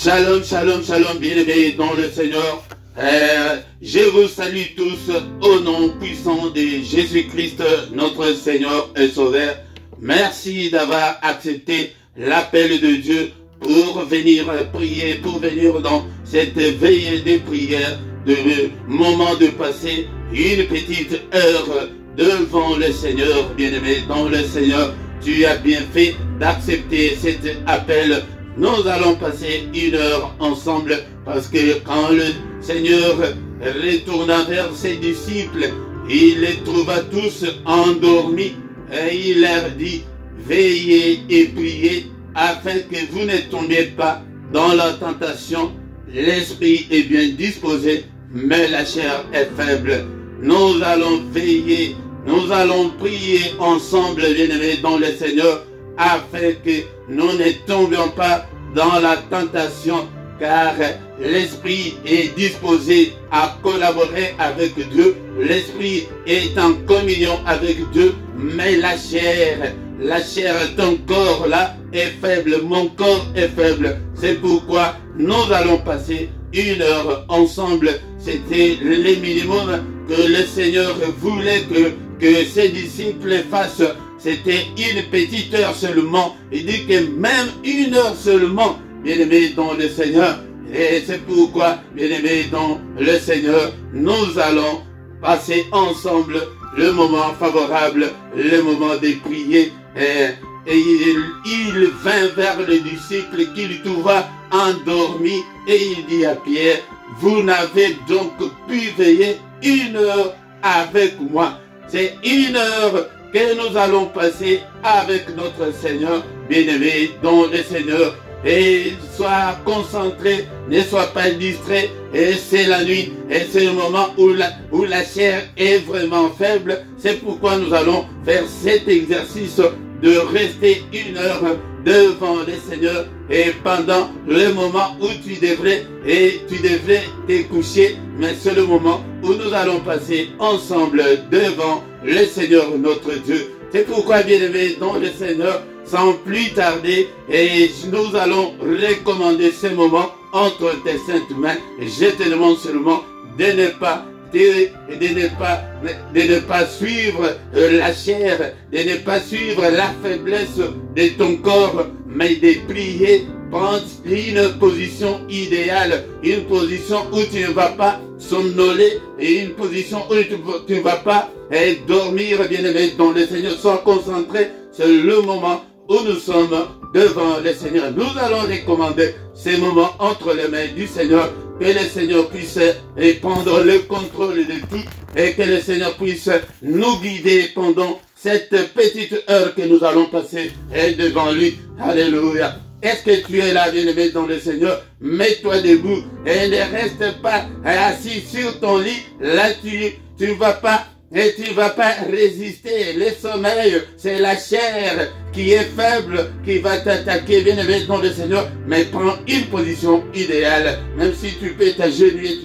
Shalom, shalom, shalom, bien-aimés dans le Seigneur. Je vous salue tous au nom puissant de Jésus-Christ, notre Seigneur et Sauveur. Merci d'avoir accepté l'appel de Dieu pour venir prier, pour venir dans cette veille de prière, de moment de passer une petite heure devant le Seigneur. Bien-aimé dans le Seigneur, tu as bien fait d'accepter cet appel. Nous allons passer une heure ensemble parce que quand le Seigneur retourna vers ses disciples, il les trouva tous endormis et il leur dit: veillez et priez afin que vous ne tombiez pas dans la tentation. L'esprit est bien disposé, mais la chair est faible. Nous allons veiller, nous allons prier ensemble, bien-aimés dans le Seigneur, afin que nous ne tombions pas dans la tentation, car l'esprit est disposé à collaborer avec Dieu, l'esprit est en communion avec Dieu, mais la chair, ton corps là est faible, mon corps est faible. C'est pourquoi nous allons passer une heure ensemble. C'était le minimum que le Seigneur voulait que ses disciples fassent. C'était une petite heure seulement. Il dit que même une heure seulement, bien-aimés dans le Seigneur. Et c'est pourquoi, bien-aimés dans le Seigneur, nous allons passer ensemble le moment favorable, le moment de prier. Et il vint vers les disciples qu'il trouva endormis et il dit à Pierre: vous n'avez donc pu veiller une heure avec moi. C'est une heure que nous allons passer avec notre Seigneur, bien-aimé dans le Seigneur. Et sois concentré, ne sois pas distrait. Et c'est la nuit, et c'est le moment où la chair est vraiment faible. C'est pourquoi nous allons faire cet exercice de rester une heure devant le Seigneur. Et pendant le moment où tu devrais te coucher, mais c'est le moment où nous allons passer ensemble devant le Seigneur notre Dieu. C'est pourquoi, bien-aimés dans le Seigneur, sans plus tarder, et nous allons recommander ce moment entre tes saintes mains. Je te demande seulement de ne pas suivre la chair, de ne pas suivre la faiblesse de ton corps, mais de prier. Prends une position idéale, une position où tu ne vas pas somnoler et une position où tu ne vas pas dormir, bien-aimé dans le Seigneur. Sois concentré, c'est le moment où nous sommes devant le Seigneur. Nous allons recommander ces moments entre les mains du Seigneur, que le Seigneur puisse prendre le contrôle de tout et que le Seigneur puisse nous guider pendant cette petite heure que nous allons passer devant lui. Alléluia. Est-ce que tu es là, bien-aimé dans le Seigneur? Mets-toi debout et ne reste pas assis sur ton lit. Là, tu ne vas pas résister. Le sommeil, c'est la chair qui est faible, qui va t'attaquer, bien-aimé dans le Seigneur. Mais prends une position idéale. Même si tu peux t'agenouiller,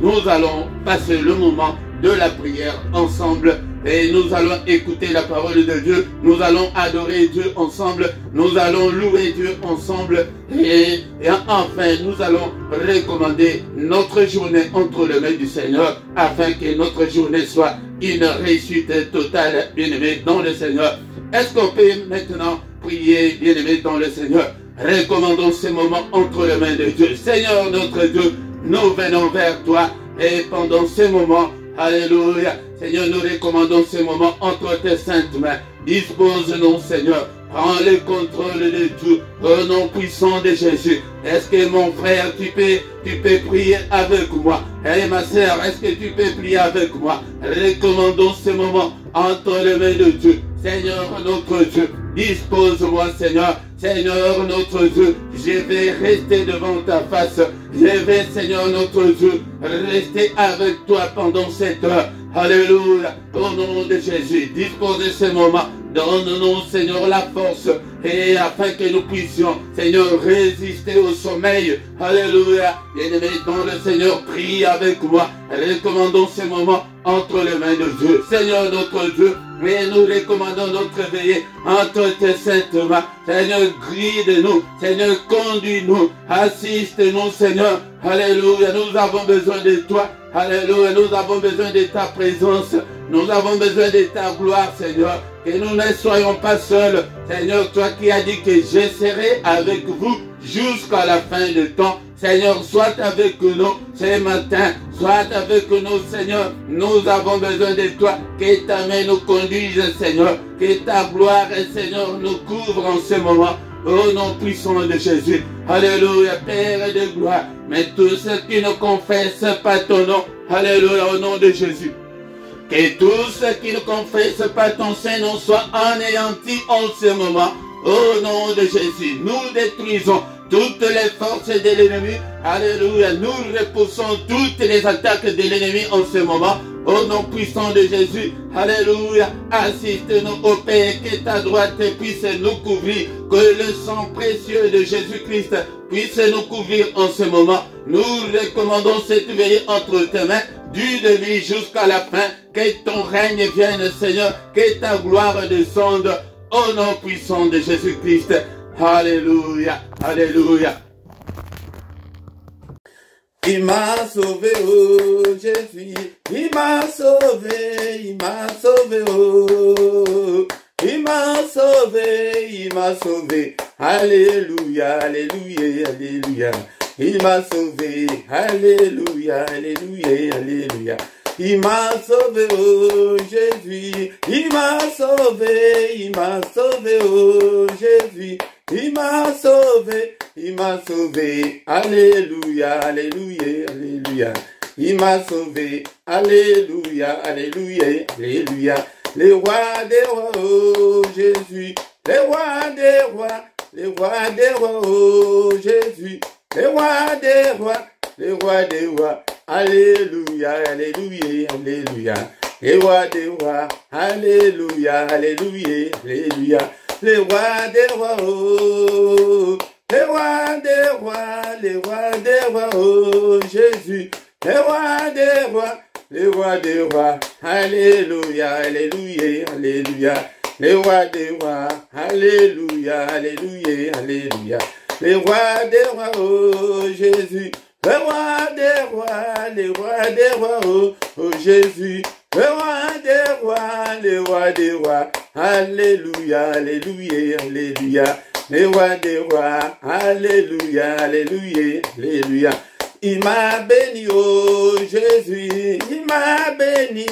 nous allons passer le moment de la prière ensemble. Et nous allons écouter la parole de Dieu. Nous allons adorer Dieu ensemble. Nous allons louer Dieu ensemble. Et enfin, nous allons recommander notre journée entre les mains du Seigneur, afin que notre journée soit une réussite totale, bien-aimé dans le Seigneur. Est-ce qu'on peut maintenant prier, bien-aimé dans le Seigneur? Recommandons ces moments entre les mains de Dieu. Seigneur notre Dieu, nous venons vers toi et pendant ces moments, alléluia, Seigneur, nous recommandons ces moments entre tes saintes mains. Dispose-nous, Seigneur. Prends le contrôle de tout au nom puissant de Jésus. Est-ce que mon frère, tu peux prier avec moi? Et ma sœur, est-ce que tu peux prier avec moi? Recommandons ces moments entre les mains de Dieu. Seigneur notre Dieu, dispose-moi, Seigneur. Seigneur notre Dieu, je vais rester devant ta face. Je vais, Seigneur notre Dieu, rester avec toi pendant cette heure. Alléluia. Au nom de Jésus, dispose de ce moment donne-nous, Seigneur, la force, et afin que nous puissions, Seigneur, résister au sommeil. Alléluia. Bien-aimé dans le Seigneur, prie avec moi. Recommandons ces moments entre les mains de Dieu. Seigneur notre Dieu, mais nous recommandons notre veillée entre tes saintes mains. Seigneur, guide-nous. Seigneur, conduis-nous. Assiste-nous, Seigneur. Alléluia. Nous avons besoin de toi. Alléluia. Nous avons besoin de ta présence. Nous avons besoin de ta gloire, Seigneur. Que nous ne soyons pas seuls. Seigneur, toi qui as dit que je serai avec vous jusqu'à la fin du temps. Seigneur, sois avec nous ce matin. Sois avec nous, Seigneur. Nous avons besoin de toi. Que ta main nous conduise, Seigneur. Que ta gloire, Seigneur, nous couvre en ce moment. Au nom puissant de Jésus. Alléluia, Père de gloire. Mais tous ceux qui ne confessent pas ton nom. Alléluia, au nom de Jésus. Que tous ceux qui ne confessent pas ton Saint-Nom soient anéantis en ce moment. Au nom de Jésus, nous détruisons toutes les forces de l'ennemi. Alléluia. Nous repoussons toutes les attaques de l'ennemi en ce moment. Au nom puissant de Jésus. Alléluia. Assiste-nous au Père, que ta droite puisse nous couvrir. Que le sang précieux de Jésus-Christ puisse nous couvrir en ce moment. Nous recommandons cette veillée entre tes mains, du début jusqu'à la fin. Que ton règne vienne, Seigneur. Que ta gloire descende. Au nom puissant de Jésus-Christ. Alléluia, alléluia. Il m'a sauvé, oh Jésus. Il m'a sauvé, oh. Il m'a sauvé. Alléluia, alléluia, alléluia. Il m'a sauvé, alléluia, alléluia, alléluia. Il m'a sauvé, oh Jésus. Il m'a sauvé, oh Jésus. Il m'a sauvé, alléluia, alléluia, alléluia. Il m'a sauvé, alléluia, alléluia, alléluia. Les rois des rois, oh Jésus. Les rois des rois, oh Jésus. Les rois des rois, alléluia, alléluia, alléluia. Les rois des rois, alléluia, alléluia, alléluia. Les rois des rois, oh, les rois des rois, oh Jésus. Les rois des rois, alléluia, alléluia, alléluia. Les rois des rois, alléluia, alléluia, alléluia. Les rois des rois, oh Jésus. Les rois des rois, oh Jésus. Les rois des rois, alléluia, alléluia, alléluia. Les rois des rois, alléluia, alléluia, alléluia. Il m'a béni, oh Jésus, il m'a béni,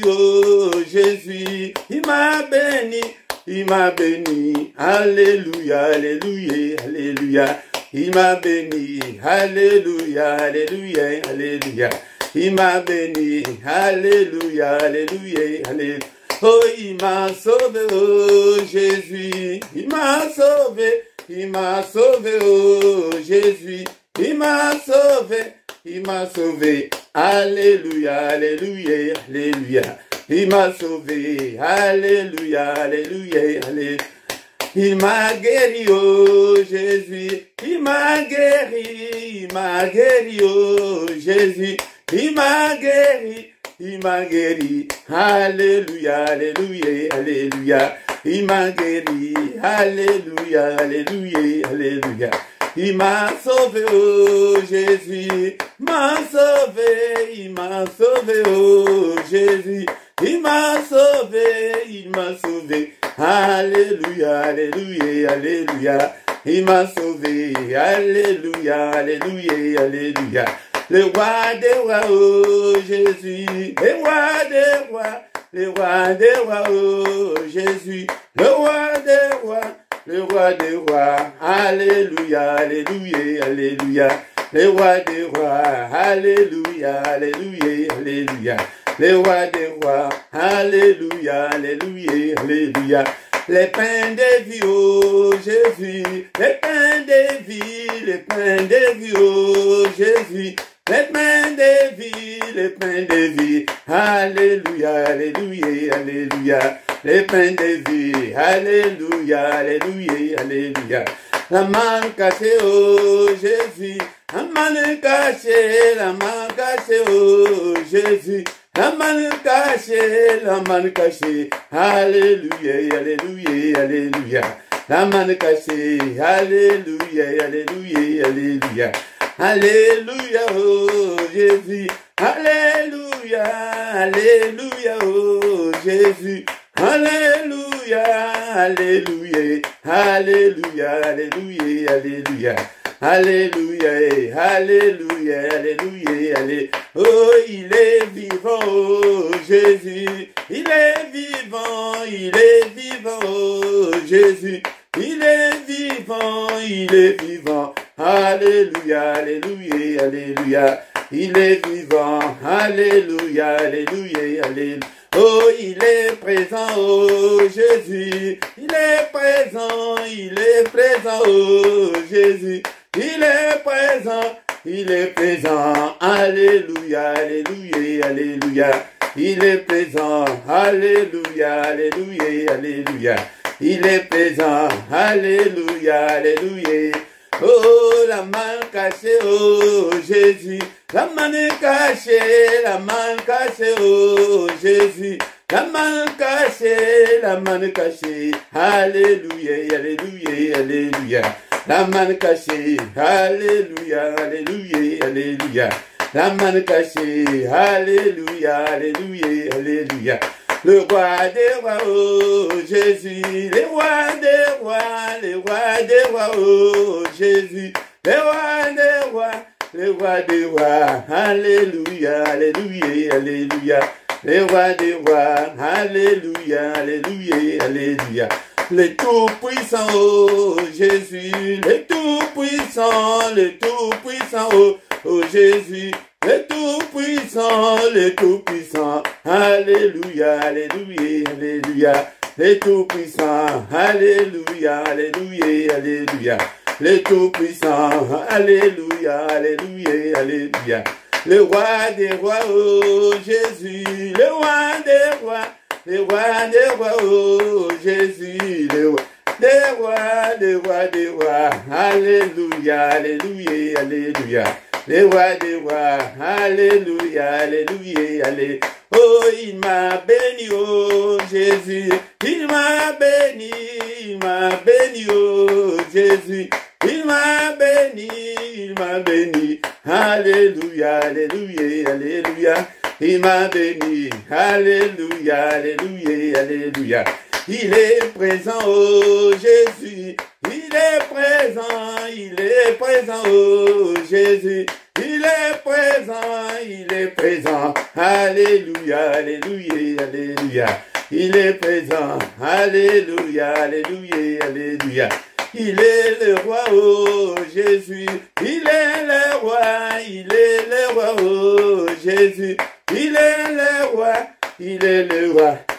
oh Jésus, il m'a béni, alléluia, alléluia, alléluia. Il m'a béni, alléluia, alléluia, alléluia. Il m'a béni, alléluia, alléluia, alléluia. Oh, il m'a sauvé, oh Jésus. Il m'a sauvé, oh Jésus. Il m'a sauvé, alléluia, alléluia, alléluia. Il m'a sauvé, alléluia, alléluia, alléluia. Il m'a guéri, oh Jésus. Il m'a guéri, oh Jésus. Il m'a guéri, alléluia, alléluia, alléluia. Il m'a guéri, alléluia, alléluia, alléluia. Il m'a sauvé, oh Jésus. M'a sauvé, il m'a sauvé, oh Jésus. Il m'a sauvé, alléluia, alléluia, alléluia. Il m'a sauvé, alléluia, alléluia, alléluia. Le roi des rois, oh Jésus. Le roi des rois, oh Jésus. Le roi des rois, alléluia, alléluia, alléluia. Le roi des rois, alléluia, alléluia, alléluia. Le roi des rois, alléluia, alléluia, alléluia. Les pains de vie, oh Jésus. Les pains de vie, oh Jésus. Les pains de vie, alléluia, alléluia, alléluia. le pain de vie. Alléluia, alléluia, alléluia. La main cachée, oh Jésus. La main cachée, oh Jésus. La main cachée. Alléluia, alléluia, alléluia. La main cachée, alléluia, alléluia, alléluia. Alléluia, oh Jésus. Alléluia, alléluia, oh Jésus. Alléluia, alléluia, alléluia, alléluia, alléluia. Alléluia, alléluia, alléluia, alléluia. Oh, il est vivant, oh Jésus. Il est vivant, oh Jésus. Il est vivant. Alléluia, alléluia, alléluia. Il est vivant, alléluia, alléluia, alléluia. Oh, il est présent, oh Jésus. Il est présent, oh Jésus. Il est présent, alléluia, alléluia, alléluia. Il est présent, alléluia, alléluia, alléluia. Il est présent, alléluia, alléluia. Oh, la main cachée, oh Jésus. La main cachée, oh Jésus. La main cachée, alléluia, alléluia, alléluia. La main cachée, alléluia, alléluia, alléluia. La main cachée, alléluia, alléluia, alléluia. Le roi des rois, oh Jésus, les rois des rois, oh Jésus, les rois des rois, alléluia, alléluia, alléluia. Les rois des rois, alléluia, alléluia, alléluia. Les tout-puissants, oh Jésus, les tout-puissants, oh Jésus, les tout-puissants, alléluia, alléluia, alléluia. Les tout-puissants, alléluia, alléluia, alléluia. Les tout-puissants, alléluia, alléluia, alléluia. Le roi des rois, oh Jésus, le roi des rois, oh Jésus, le roi des rois, alléluia, alléluia, alléluia. Les rois des rois, alléluia, alléluia, alléluia. Oh, il m'a béni, oh Jésus, il m'a béni, oh Jésus. Il m'a béni, alléluia, alléluia, alléluia. Il m'a béni, alléluia, alléluia, alléluia. Il est présent, oh Jésus. Il est présent, oh Jésus. Il est présent, alléluia, alléluia, alléluia. Il est présent, alléluia, alléluia, alléluia. Il est le roi, oh Jésus. Il est le roi, oh Jésus. Il est le roi,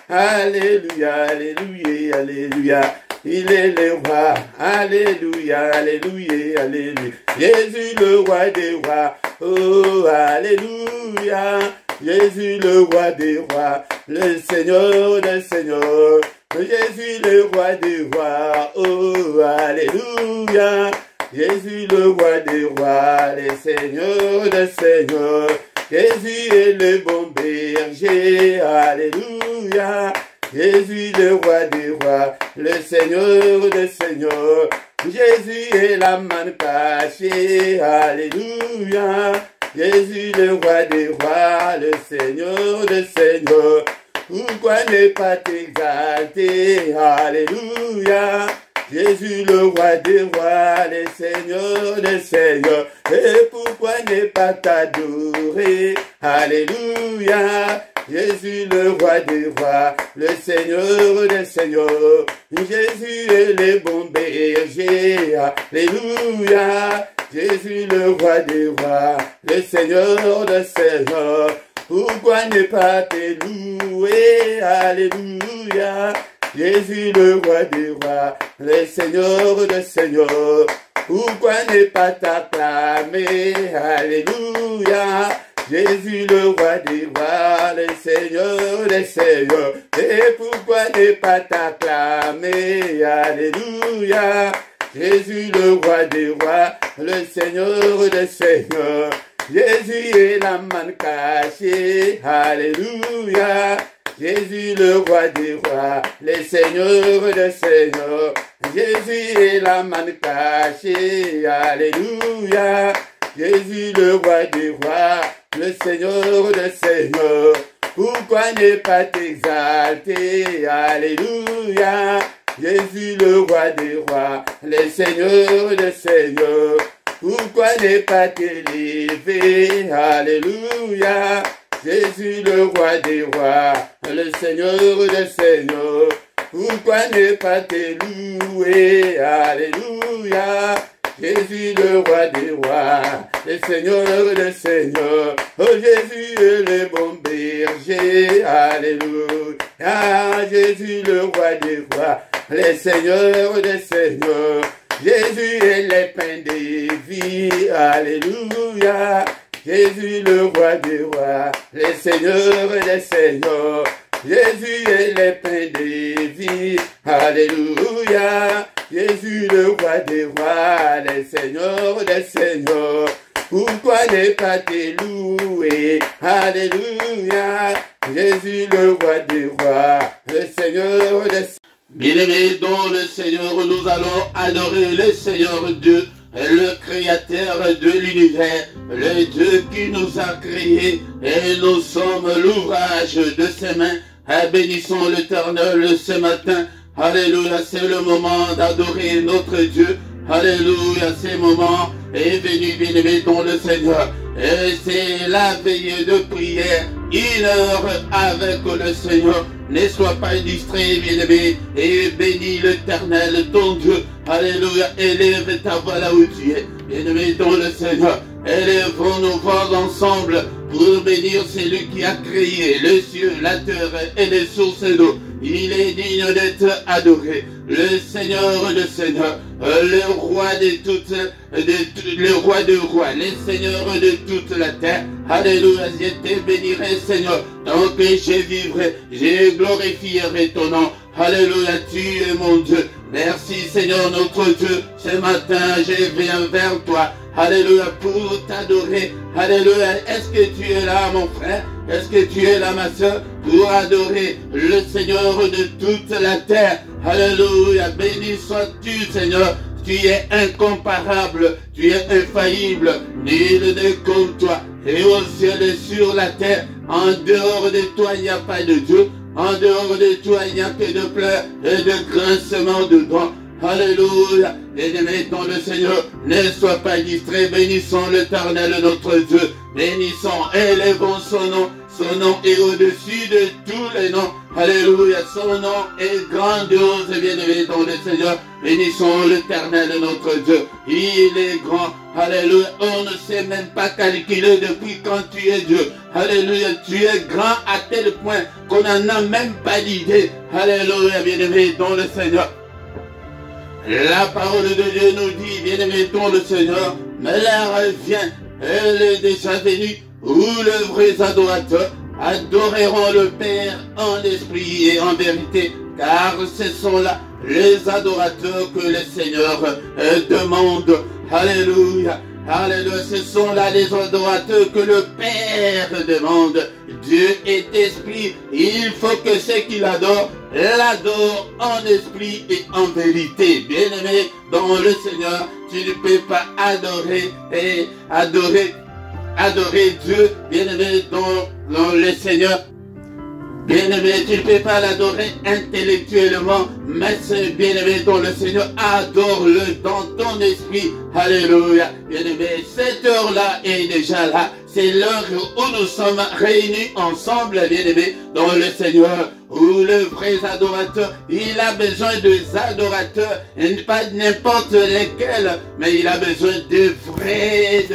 alléluia, alléluia, alléluia. Il est le roi, alléluia, alléluia, alléluia. Jésus le roi des rois, oh alléluia. Jésus le roi des rois, le Seigneur des seigneurs. Jésus le roi des rois, oh alléluia. Jésus le roi des rois, le Seigneur des seigneurs. Jésus est le bon berger, alléluia. Jésus le roi des rois, le Seigneur des seigneurs. Jésus est la manne cachée, alléluia. Jésus le roi des rois, le Seigneur des seigneurs. Pourquoi ne pas t'exalter, alléluia. Jésus le roi des rois, le Seigneur des seigneurs. Et pourquoi ne pas t'adorer, alléluia. Jésus le roi des rois, le Seigneur des seigneurs. Jésus est le bon berger, alléluia. Jésus le roi des rois, le Seigneur des seigneurs. Pourquoi ne pas te louer, alléluia. Jésus le roi des rois, le Seigneur des seigneurs. Pourquoi ne pas t'acclamer, alléluia. Jésus le roi des rois, le Seigneur des seigneurs. Et pourquoi ne pas t'acclamer? Alléluia. Jésus le roi des rois, le Seigneur des seigneurs. Jésus est la manne cachée. Alléluia. Jésus le roi des rois, le Seigneur des seigneurs. Jésus est la manne cachée. Alléluia. Jésus le roi des rois, le Seigneur des seigneurs. Pourquoi ne pas t'exalter? Alléluia. Jésus le roi des rois, le Seigneur des seigneurs. Pourquoi ne pas t'élever? Alléluia. Jésus le roi des rois, le Seigneur des seigneurs. Pourquoi ne pas te louer? Alléluia. Jésus le roi des rois, le Seigneur des seigneurs. Oh Jésus est le bon berger. Alléluia. Jésus le roi des rois, le Seigneur des seigneurs. Jésus est le pain de vie. Alléluia. Jésus le roi des rois, le Seigneur des seigneurs. Jésus est le pain de vie. Alléluia. Jésus le roi des rois, le Seigneur des seigneurs. Pourquoi ne pas te louer? Alléluia. Jésus le roi des rois, le Seigneur des seigneurs. Bien-aimés dans le Seigneur, nous allons adorer le Seigneur Dieu, le Créateur de l'univers, le Dieu qui nous a créés, et nous sommes l'ouvrage de ses mains. Bénissons l'Éternel ce matin. Alléluia, c'est le moment d'adorer notre Dieu. Alléluia, ce moment est venu, bien-aimé dans le Seigneur. Et c'est la veillée de prière, 1 heure avec le Seigneur. Ne sois pas distrait, bien-aimé, et bénis l'Éternel, ton Dieu. Alléluia, élève ta voix là où tu es, bien-aimé dans le Seigneur. Élevons nos voix ensemble pour bénir celui qui a créé les cieux, la terre et les sources d'eau. Il est digne d'être adoré. Le Seigneur, le roi de toutes, le roi de rois, le Seigneur de toute la terre. Alléluia, je te bénirai, Seigneur. Tant que je vivrai, je glorifierai ton nom. Alléluia, tu es mon Dieu. Merci, Seigneur, notre Dieu. Ce matin, je viens vers toi. Alléluia, pour t'adorer. Alléluia, est-ce que tu es là, mon frère? Est-ce que tu es là, ma soeur, pour adorer le Seigneur de toute la terre? Alléluia, béni sois-tu, Seigneur. Tu es incomparable, tu es infaillible, nul n'est comme toi. Et au ciel et sur la terre, en dehors de toi, il n'y a pas de Dieu. En dehors de toi, il n'y a que de pleurs et de grincements de dents. Alléluia. Bien-aimés dans le Seigneur, ne sois pas distrait. Bénissons l'Éternel notre Dieu. Bénissons, élevons son nom. Son nom est au-dessus de tous les noms. Alléluia. Son nom est grandiose, bien-aimé dans le Seigneur. Bénissons l'Éternel notre Dieu. Il est grand. Alléluia. On ne sait même pas calculer depuis quand tu es Dieu. Alléluia. Tu es grand à tel point qu'on n'en a même pas d'idée. Alléluia, bien-aimé dans le Seigneur. La parole de Dieu nous dit, bien-aimé dans le Seigneur, mais l'heure vient, elle est déjà venue, où les vrais adorateurs adoreront le Père en esprit et en vérité, car ce sont là les adorateurs que le Seigneur demande. Alléluia. Alléluia, ce sont là les adorateurs que le Père demande. Dieu est esprit, il faut que ceux qui l'adorent, l'adorent en esprit et en vérité. Bien-aimé dans le Seigneur, tu ne peux pas adorer Dieu, bien-aimé dans le Seigneur. Bien-aimé, tu ne peux pas l'adorer intellectuellement, mais c'est bien-aimé dans le Seigneur, adore-le dans ton esprit. Alléluia. Bien-aimé, cette heure-là est déjà là. C'est l'heure où nous sommes réunis ensemble, bien-aimés, dans le Seigneur, où le vrai adorateur, il a besoin de adorateurs, et pas n'importe lesquels, mais il a besoin de vrais.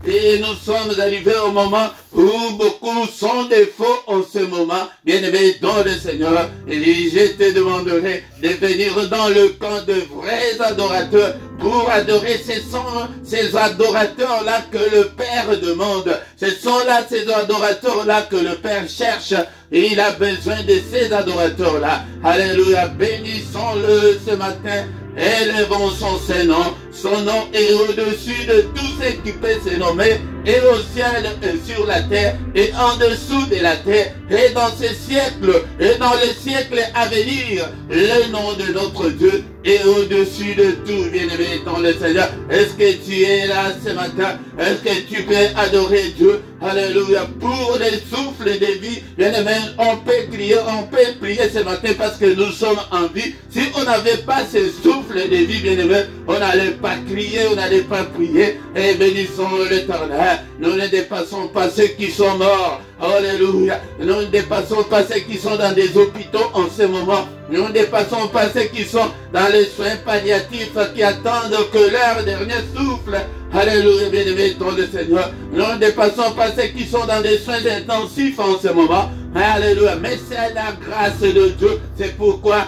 Et nous sommes arrivés au moment où beaucoup sont des faux en ce moment, bien-aimés, dans le Seigneur. Et je te demanderai de venir dans le camp de vrais adorateurs, pour adorer. Ce sont ces adorateurs-là que le Père demande. Ce sont là ces adorateurs-là que le Père cherche. Et il a besoin de ces adorateurs-là. Alléluia. Bénissons-le ce matin. Élevons son Saint-Nom. Son nom est au-dessus de tout ce qui peut se nommer, et au ciel et sur la terre, et en dessous de la terre, et dans ce siècle, et dans les siècles à venir. Le nom de notre Dieu est au-dessus de tout, bien-aimé dans le Seigneur. Est-ce que tu es là ce matin? Est-ce que tu peux adorer Dieu? Alléluia. Pour les souffles de vie, bien-aimé, on peut crier, on peut prier ce matin parce que nous sommes en vie. Si on n'avait pas ce souffle de vie, bien-aimé, on n'allait pas crier, on n'allait pas prier. Et bénissons l'Éternel. Nous ne dépassons pas ceux qui sont morts. Alléluia. Nous ne dépassons pas ceux qui sont dans des hôpitaux en ce moment. Nous ne dépassons pas ceux qui sont dans les soins palliatifs, qui attendent que leur dernier souffle. Alléluia, bien-aimé dans le Seigneur. Nous ne dépassons pas ceux qui sont dans des soins intensifs en ce moment. Alléluia. Mais c'est la grâce de Dieu. C'est pourquoi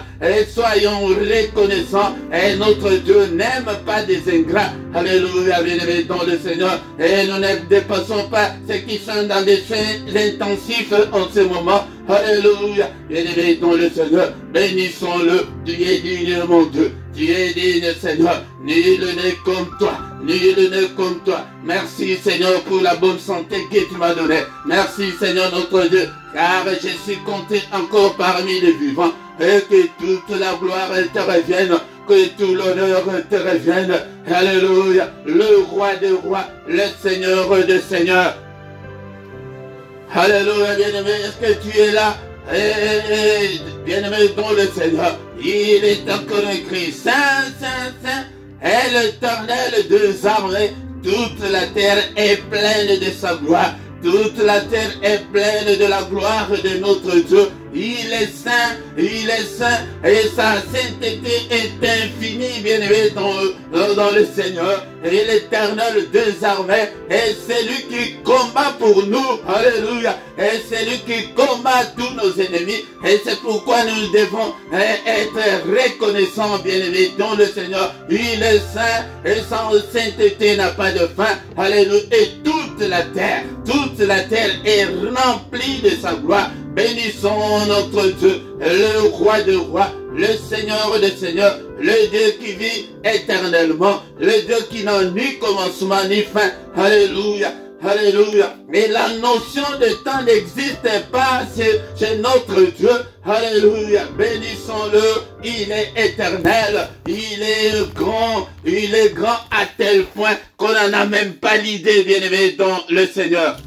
soyons reconnaissants. Et notre Dieu n'aime pas des ingrats. Alléluia, bien-aimé dans le Seigneur. Et nous ne dépassons pas ceux qui sont dans des soins intensifs en ce moment. Alléluia, bien-aimé dans le Seigneur. Bénissons-le. Tu es digne, mon Dieu. Tu es digne, Seigneur. Nul n'est comme toi. Nul n'est comme toi. Merci, Seigneur, pour la bonne santé que tu m'as donnée. Merci, Seigneur, notre Dieu, car je suis compté encore parmi les vivants. Et que toute la gloire te revienne, que tout l'honneur te revienne. Alléluia. Le roi des rois, le Seigneur des seigneurs. Alléluia, bien-aimé, est-ce que tu es là? Bien-aimé dans le Seigneur, il est encore écrit, Saint, Saint, Saint, est l'Éternel des armées. Toute la terre est pleine de sa gloire. Toute la terre est pleine de la gloire de notre Dieu. Il est saint, et sa sainteté est infinie, bien-aimé dans le Seigneur. Et l'Éternel des armées est celui qui combat pour nous. Alléluia. Et celui qui combat tous nos ennemis. Et c'est pourquoi nous devons être reconnaissants, bien-aimé dans le Seigneur. Il est saint, et sa sainteté n'a pas de fin. Alléluia. Et toute la terre est remplie de sa gloire. Bénissons notre Dieu, le roi des rois, le Seigneur des seigneurs, le Dieu qui vit éternellement, le Dieu qui n'a ni commencement ni fin. Alléluia, alléluia. Mais la notion de temps n'existe pas chez notre Dieu. Alléluia, bénissons-le, il est éternel, il est grand à tel point qu'on n'en a même pas l'idée, bien-aimé dans le Seigneur.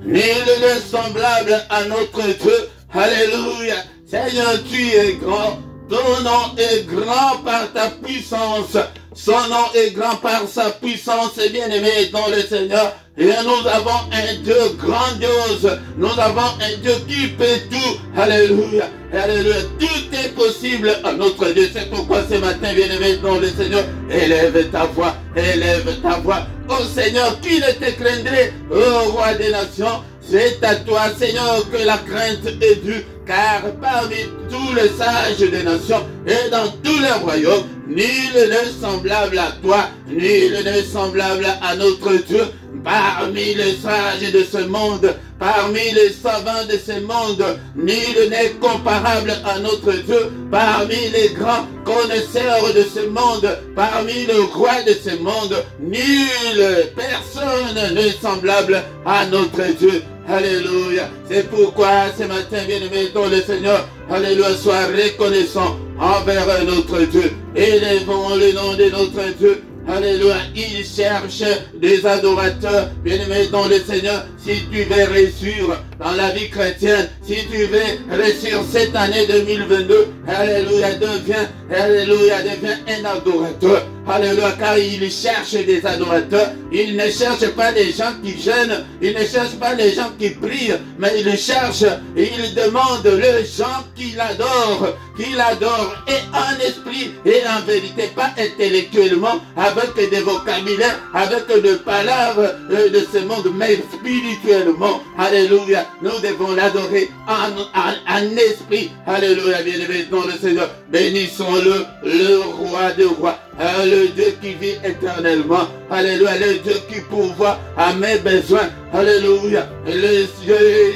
Nul n'est semblable à notre Dieu. Alléluia. Seigneur, tu es grand. Ton nom est grand par ta puissance. Son nom est grand par sa puissance, bien-aimé dans le Seigneur. Et nous avons un Dieu grandiose. Nous avons un Dieu qui peut tout. Alléluia. Alléluia. Tout est possible à notre Dieu. C'est pourquoi ce matin, bien-aimé dans le Seigneur, élève ta voix. Élève ta voix. Oh Seigneur, qui ne te craindrait, ô roi des nations? C'est à toi, Seigneur, que la crainte est due, car parmi tous les sages des nations et dans tous les royaumes, nul n'est semblable à toi, nul n'est semblable à notre Dieu. Parmi les sages de ce monde, parmi les savants de ce monde, nul n'est comparable à notre Dieu. Parmi les grands connaisseurs de ce monde, parmi le roi de ce monde, personne n'est semblable à notre Dieu. Alléluia. C'est pourquoi ce matin, bien-aimé dans le Seigneur, alléluia, sois reconnaissant envers notre Dieu. Élevons le nom de notre Dieu. Alléluia, il cherche des adorateurs, bien-aimés dans le Seigneur. Si tu veux réussir dans la vie chrétienne, si tu veux réussir cette année 2022, alléluia, deviens un adorateur. Alléluia, car il cherche des adorateurs. Il ne cherche pas les gens qui jeûnent, il ne cherche pas les gens qui prient, mais il cherche et il demande les gens qui l'adorent et en esprit et en vérité, pas intellectuellement, avec des vocabulaires, avec des palabres de ce monde, mais spirituellement. Alléluia, nous devons l'adorer en esprit. Alléluia, bien-aimé dans le Seigneur. Bénissons-le, le roi des rois. le Dieu qui vit éternellement. Alléluia, le Dieu qui pourvoit à mes besoins. Alléluia, le Dieu,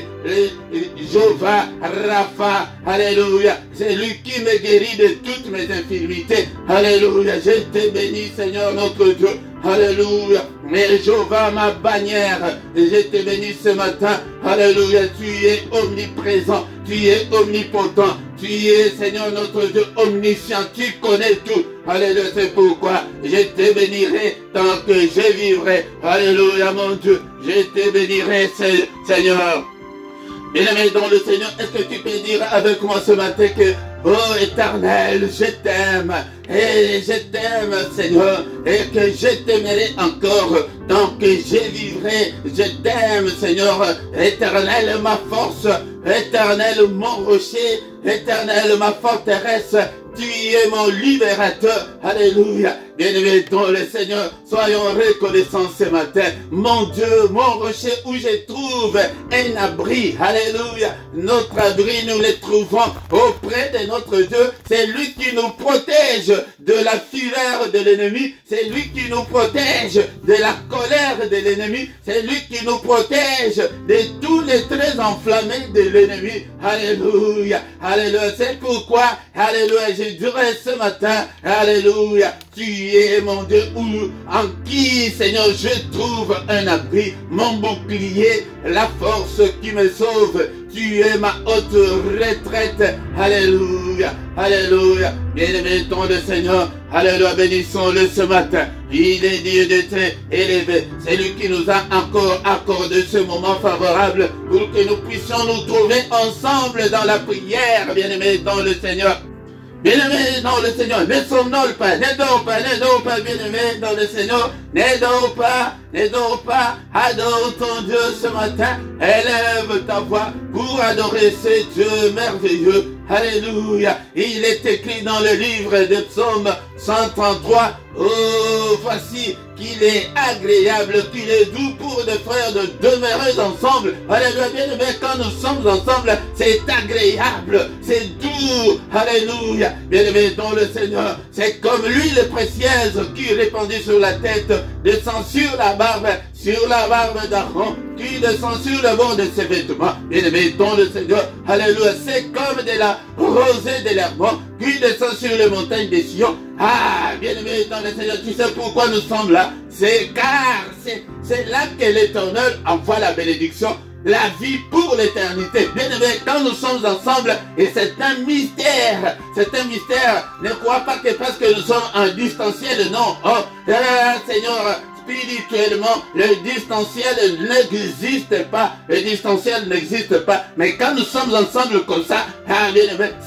Jéhovah, Rapha, alléluia, c'est lui qui me guérit de toutes mes infirmités. Alléluia, je te bénis Seigneur notre Dieu. Alléluia, mais Jéhovah ma bannière, je te bénis ce matin. Alléluia, tu es omniprésent, tu es omnipotent, tu es Seigneur notre Dieu omniscient, tu connais tout. Alléluia, c'est pourquoi je te bénirai tant que je vivrai. Alléluia mon Dieu, je te bénirai Seigneur. Bien-aimé dans le Seigneur, est-ce que tu peux dire avec moi ce matin que, oh Éternel, je t'aime, et je t'aime Seigneur, et que je t'aimerai encore tant que je vivrai. Je t'aime Seigneur, Éternel ma force, Éternel mon rocher, Éternel ma forteresse. Tu es mon libérateur. Alléluia. Bien-aimé dans le Seigneur, soyons reconnaissants ce matin. Mon Dieu, mon rocher où je trouve un abri. Alléluia. Notre abri, nous le trouvons auprès de notre Dieu. C'est lui qui nous protège de la fureur de l'ennemi. C'est lui qui nous protège de la colère de l'ennemi. C'est lui qui nous protège de tous les traits enflammés de l'ennemi. Alléluia. Alléluia. C'est pourquoi, alléluia, je dirais ce matin, alléluia, tu es mon Dieu, en qui, Seigneur, je trouve un abri, mon bouclier, la force qui me sauve. Tu es ma haute retraite. Alléluia. Alléluia. Bien-aimé dans le Seigneur. Alléluia. Bénissons-le ce matin. Il est Dieu de très élevé. C'est lui qui nous a encore accordé ce moment favorable pour que nous puissions nous trouver ensemble dans la prière. Bien-aimé dans le Seigneur. Bien-aimé dans le Seigneur, ne somnole pas, ne dors pas, bien-aimé dans le Seigneur, ne dors pas, adore ton Dieu ce matin, élève ta voix pour adorer ce Dieu merveilleux. Alléluia. Il est écrit dans le livre de Psaume 133, oh, voici qu'il est agréable, qu'il est doux pour des frères de demeurer ensemble. Alléluia, bien-aimé, quand nous sommes ensemble, c'est agréable, c'est doux. Alléluia, bien-aimé dans le Seigneur, c'est comme l'huile précieuse qui répandue sur la tête, descend sur la barbe d'Aaron, qui descend sur le bord de ses vêtements. Bien-aimé dans le Seigneur, alléluia, c'est comme de la rosée de l'Hermon qui descend sur les montagnes des Sion. Ah, bien-aimé dans le Seigneur, tu sais pourquoi nous sommes là? C'est car c'est là que l'Éternel envoie la bénédiction, la vie pour l'éternité. Bien-aimé, quand nous sommes ensemble, et c'est un mystère, ne crois pas que parce que nous sommes en distanciel, non. Oh, Seigneur, spirituellement, le distanciel n'existe pas. Le distanciel n'existe pas. Mais quand nous sommes ensemble comme ça,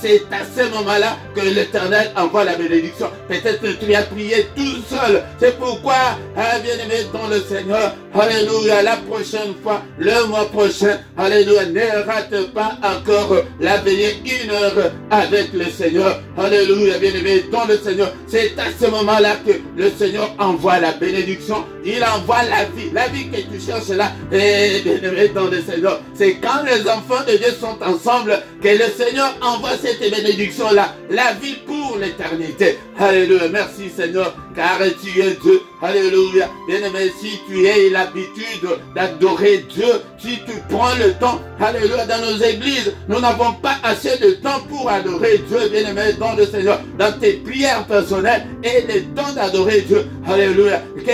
c'est à ce moment-là que l'Éternel envoie la bénédiction. Peut-être que tu as prié tout seul. C'est pourquoi, bien-aimé dans le Seigneur, alléluia, la prochaine fois, le mois prochain, alléluia, ne rate pas encore la veillée 1 heure avec le Seigneur. Alléluia, bien-aimé dans le Seigneur. C'est à ce moment-là que le Seigneur envoie la bénédiction. Il envoie la vie que tu cherches là. Et bien-aimé dans le Seigneur, c'est quand les enfants de Dieu sont ensemble que le Seigneur envoie cette bénédiction là, la vie pour l'éternité. Alléluia, merci Seigneur, car tu es Dieu. Alléluia, bien-aimé, si tu as l'habitude d'adorer Dieu, si tu prends le temps, alléluia, dans nos églises, nous n'avons pas assez de temps pour adorer Dieu, bien-aimé dans le Seigneur, dans tes prières personnelles et le temps d'adorer Dieu. Alléluia, que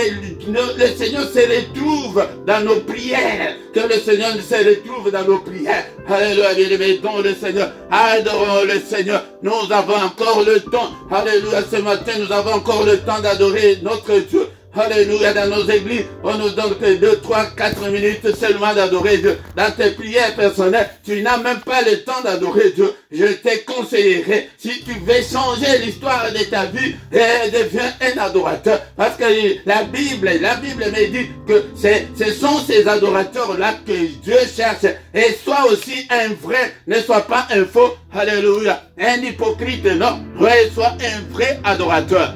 le Seigneur se retrouve dans nos prières, que le Seigneur se retrouve dans nos prières. Alléluia, bien-aimé dans le Seigneur, adorons le Seigneur. Nous avons encore le temps. Alléluia, ce matin, nous avons encore le temps d'adorer notre Dieu. Alléluia, dans nos églises, on nous donne que 2, 3, 4 minutes seulement d'adorer Dieu. Dans tes prières personnelles, tu n'as même pas le temps d'adorer Dieu. Je te conseillerais, si tu veux changer l'histoire de ta vie, deviens un adorateur. Parce que la Bible me dit que ce sont ces adorateurs-là que Dieu cherche. Et sois aussi un vrai, ne sois pas un faux. Alléluia. Un hypocrite, non. Ouais, sois un vrai adorateur.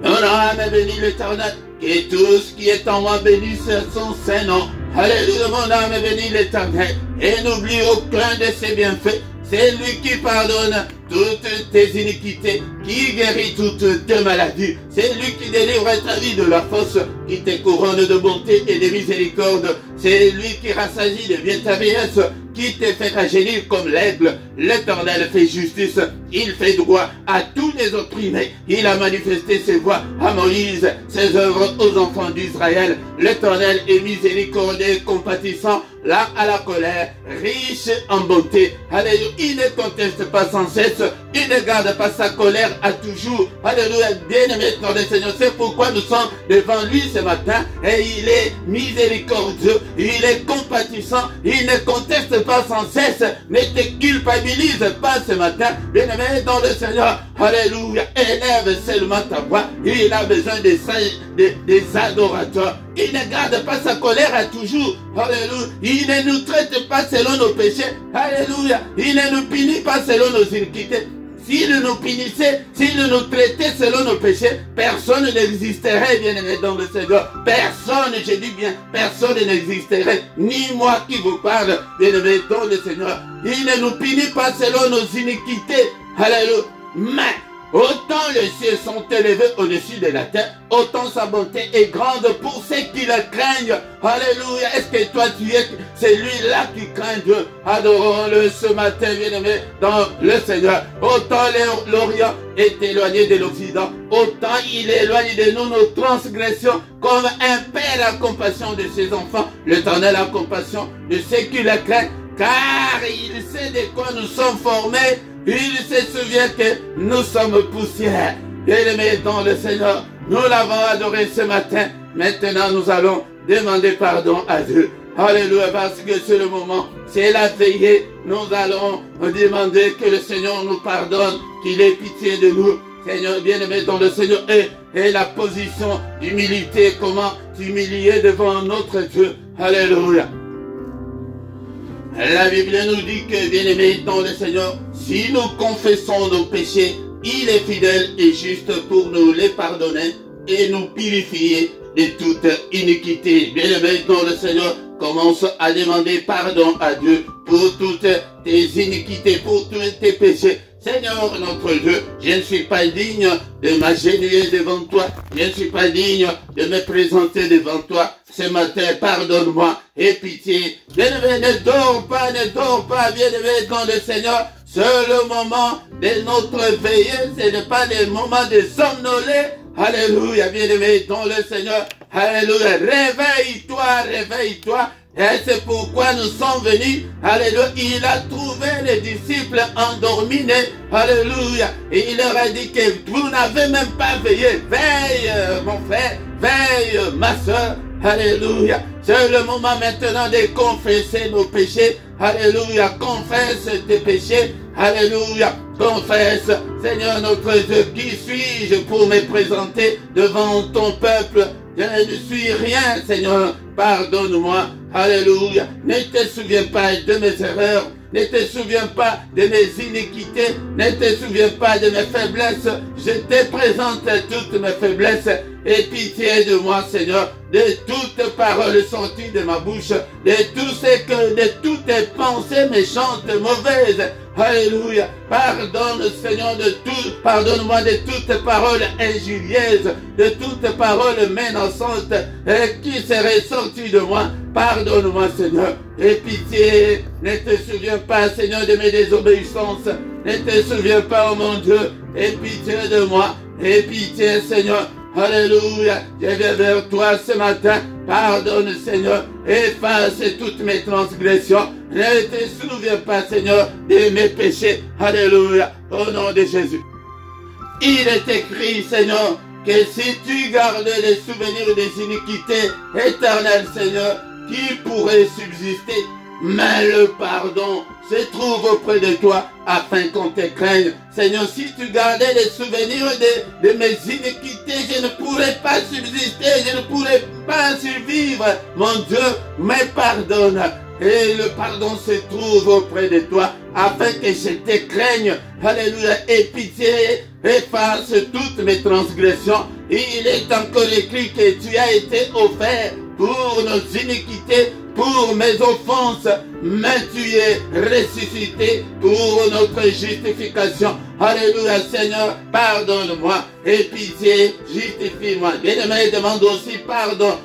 Mon âme bénit l'Éternel, que tout ce qui est en moi bénisse son Saint-Nom. Alléluia, mon âme bénit l'Éternel, et n'oublie aucun de ses bienfaits. C'est lui qui pardonne toutes tes iniquités, qui guérit toutes tes maladies. C'est lui qui délivre ta vie de la fosse, qui te couronne de bonté et de miséricorde. C'est lui qui rassasie de bien ta vieillesse, qui te fait rajeunir comme l'aigle. L'Éternel fait justice, il fait droit à tous les opprimés. Il a manifesté ses voies à Moïse, ses œuvres aux enfants d'Israël. L'Éternel est miséricordieux et compatissant, lent à la colère, riche en bonté. Alléluia, il ne conteste pas sans cesse, il ne garde pas sa colère à toujours. Alléluia, bien-aimé dans le Seigneur, c'est pourquoi nous sommes devant lui ce matin, et il est miséricordieux, il est compatissant, il ne conteste pas sans cesse, ne te culpabilise pas ce matin, bien-aimé dans le Seigneur. Alléluia, élève seulement ta voix, il a besoin des adorateurs. Il ne garde pas sa colère à toujours. Alléluia. Il ne nous traite pas selon nos péchés. Alléluia. Il ne nous punit pas selon nos iniquités. S'il nous punissait, s'il nous traitait selon nos péchés, personne n'existerait, bien-aimé dans le Seigneur. Personne, je dis bien, personne n'existerait. Ni moi qui vous parle, bien-aimé dans le Seigneur. Il ne nous punit pas selon nos iniquités. Alléluia. Mais autant les cieux sont élevés au-dessus de la terre, autant sa bonté est grande pour ceux qui le craignent. Alléluia. Est-ce que toi tu es celui-là qui craint Dieu? Adorons-le ce matin, bien-aimé, dans le Seigneur. Autant l'Orient est éloigné de l'Occident, autant il éloigne de nous nos transgressions. Comme un père a compassion de ses enfants, l'Éternel a compassion de ceux qui le craignent, car il sait de quoi nous sommes formés. Il se souvient que nous sommes poussière. Bien-aimés dans le Seigneur, nous l'avons adoré ce matin. Maintenant, nous allons demander pardon à Dieu. Alléluia, parce que c'est le moment, c'est la veillée. Nous allons demander que le Seigneur nous pardonne, qu'il ait pitié de nous. Seigneur, bien-aimé dans le Seigneur, et la position d'humilité, comment s'humilier devant notre Dieu. Alléluia. La Bible nous dit que, bien-aimés dans le Seigneur, si nous confessons nos péchés, il est fidèle et juste pour nous les pardonner et nous purifier de toute iniquité. Bien-aimés dans le Seigneur, commence à demander pardon à Dieu pour toutes tes iniquités, pour tous tes péchés. Seigneur notre Dieu, je ne suis pas digne de m'agenouiller devant toi. Je ne suis pas digne de me présenter devant toi. Ce matin, pardonne-moi et pitié. Bien-aimé, ne dors pas, bien-aimé dans le Seigneur. C'est le moment de notre veillée, ce n'est pas le moment de somnoler. Alléluia, bien-aimé dans le Seigneur. Alléluia, réveille-toi, réveille-toi. Et c'est pourquoi nous sommes venus. Alléluia. Il a trouvé les disciples endormis. Alléluia. Et il leur a dit que vous n'avez même pas veillé. Veille, mon frère. Veille, ma soeur. Alléluia. C'est le moment maintenant de confesser nos péchés. Alléluia. Confesse tes péchés. Alléluia. Confesse. Seigneur notre Dieu, qui suis-je pour me présenter devant ton peuple? Je ne suis rien, Seigneur. Pardonne-moi. Alléluia. Ne te souviens pas de mes erreurs. Ne te souviens pas de mes iniquités. Ne te souviens pas de mes faiblesses. Je te présente toutes mes faiblesses. Et pitié de moi, Seigneur, de toutes paroles sorties de ma bouche, de toutes tes pensées méchantes, mauvaises. Alléluia. Pardonne, Seigneur, de tout. Pardonne-moi de toutes paroles injurieuses, de toutes paroles menaçantes qui seraient sorties de moi. Pardonne-moi, Seigneur. Et pitié, ne te souviens pas, Seigneur, de mes désobéissances. Ne te souviens pas, oh mon Dieu. Et pitié de moi. Et pitié, Seigneur. Alléluia. Je viens vers toi ce matin. Pardonne, Seigneur. Efface toutes mes transgressions. Ne te souviens pas, Seigneur, de mes péchés. Alléluia. Au nom de Jésus. Il est écrit, Seigneur, que si tu gardes les souvenirs des iniquités, éternel Seigneur, qui pourrait subsister? Mais le pardon se trouve auprès de toi afin qu'on te craigne. Seigneur, si tu gardais les souvenirs de mes iniquités, je ne pourrais pas subsister, je ne pourrais pas survivre. Mon Dieu, me pardonne. Et le pardon se trouve auprès de toi afin que je te craigne. Alléluia. Et pitié, efface toutes mes transgressions. Et il est encore écrit que tu as été offert pour nos iniquités, pour mes offenses, mais tu es ressuscité pour notre justification. Alléluia, Seigneur, pardonne-moi et pitié, justifie-moi. Bien-aimé, demande aussi pardon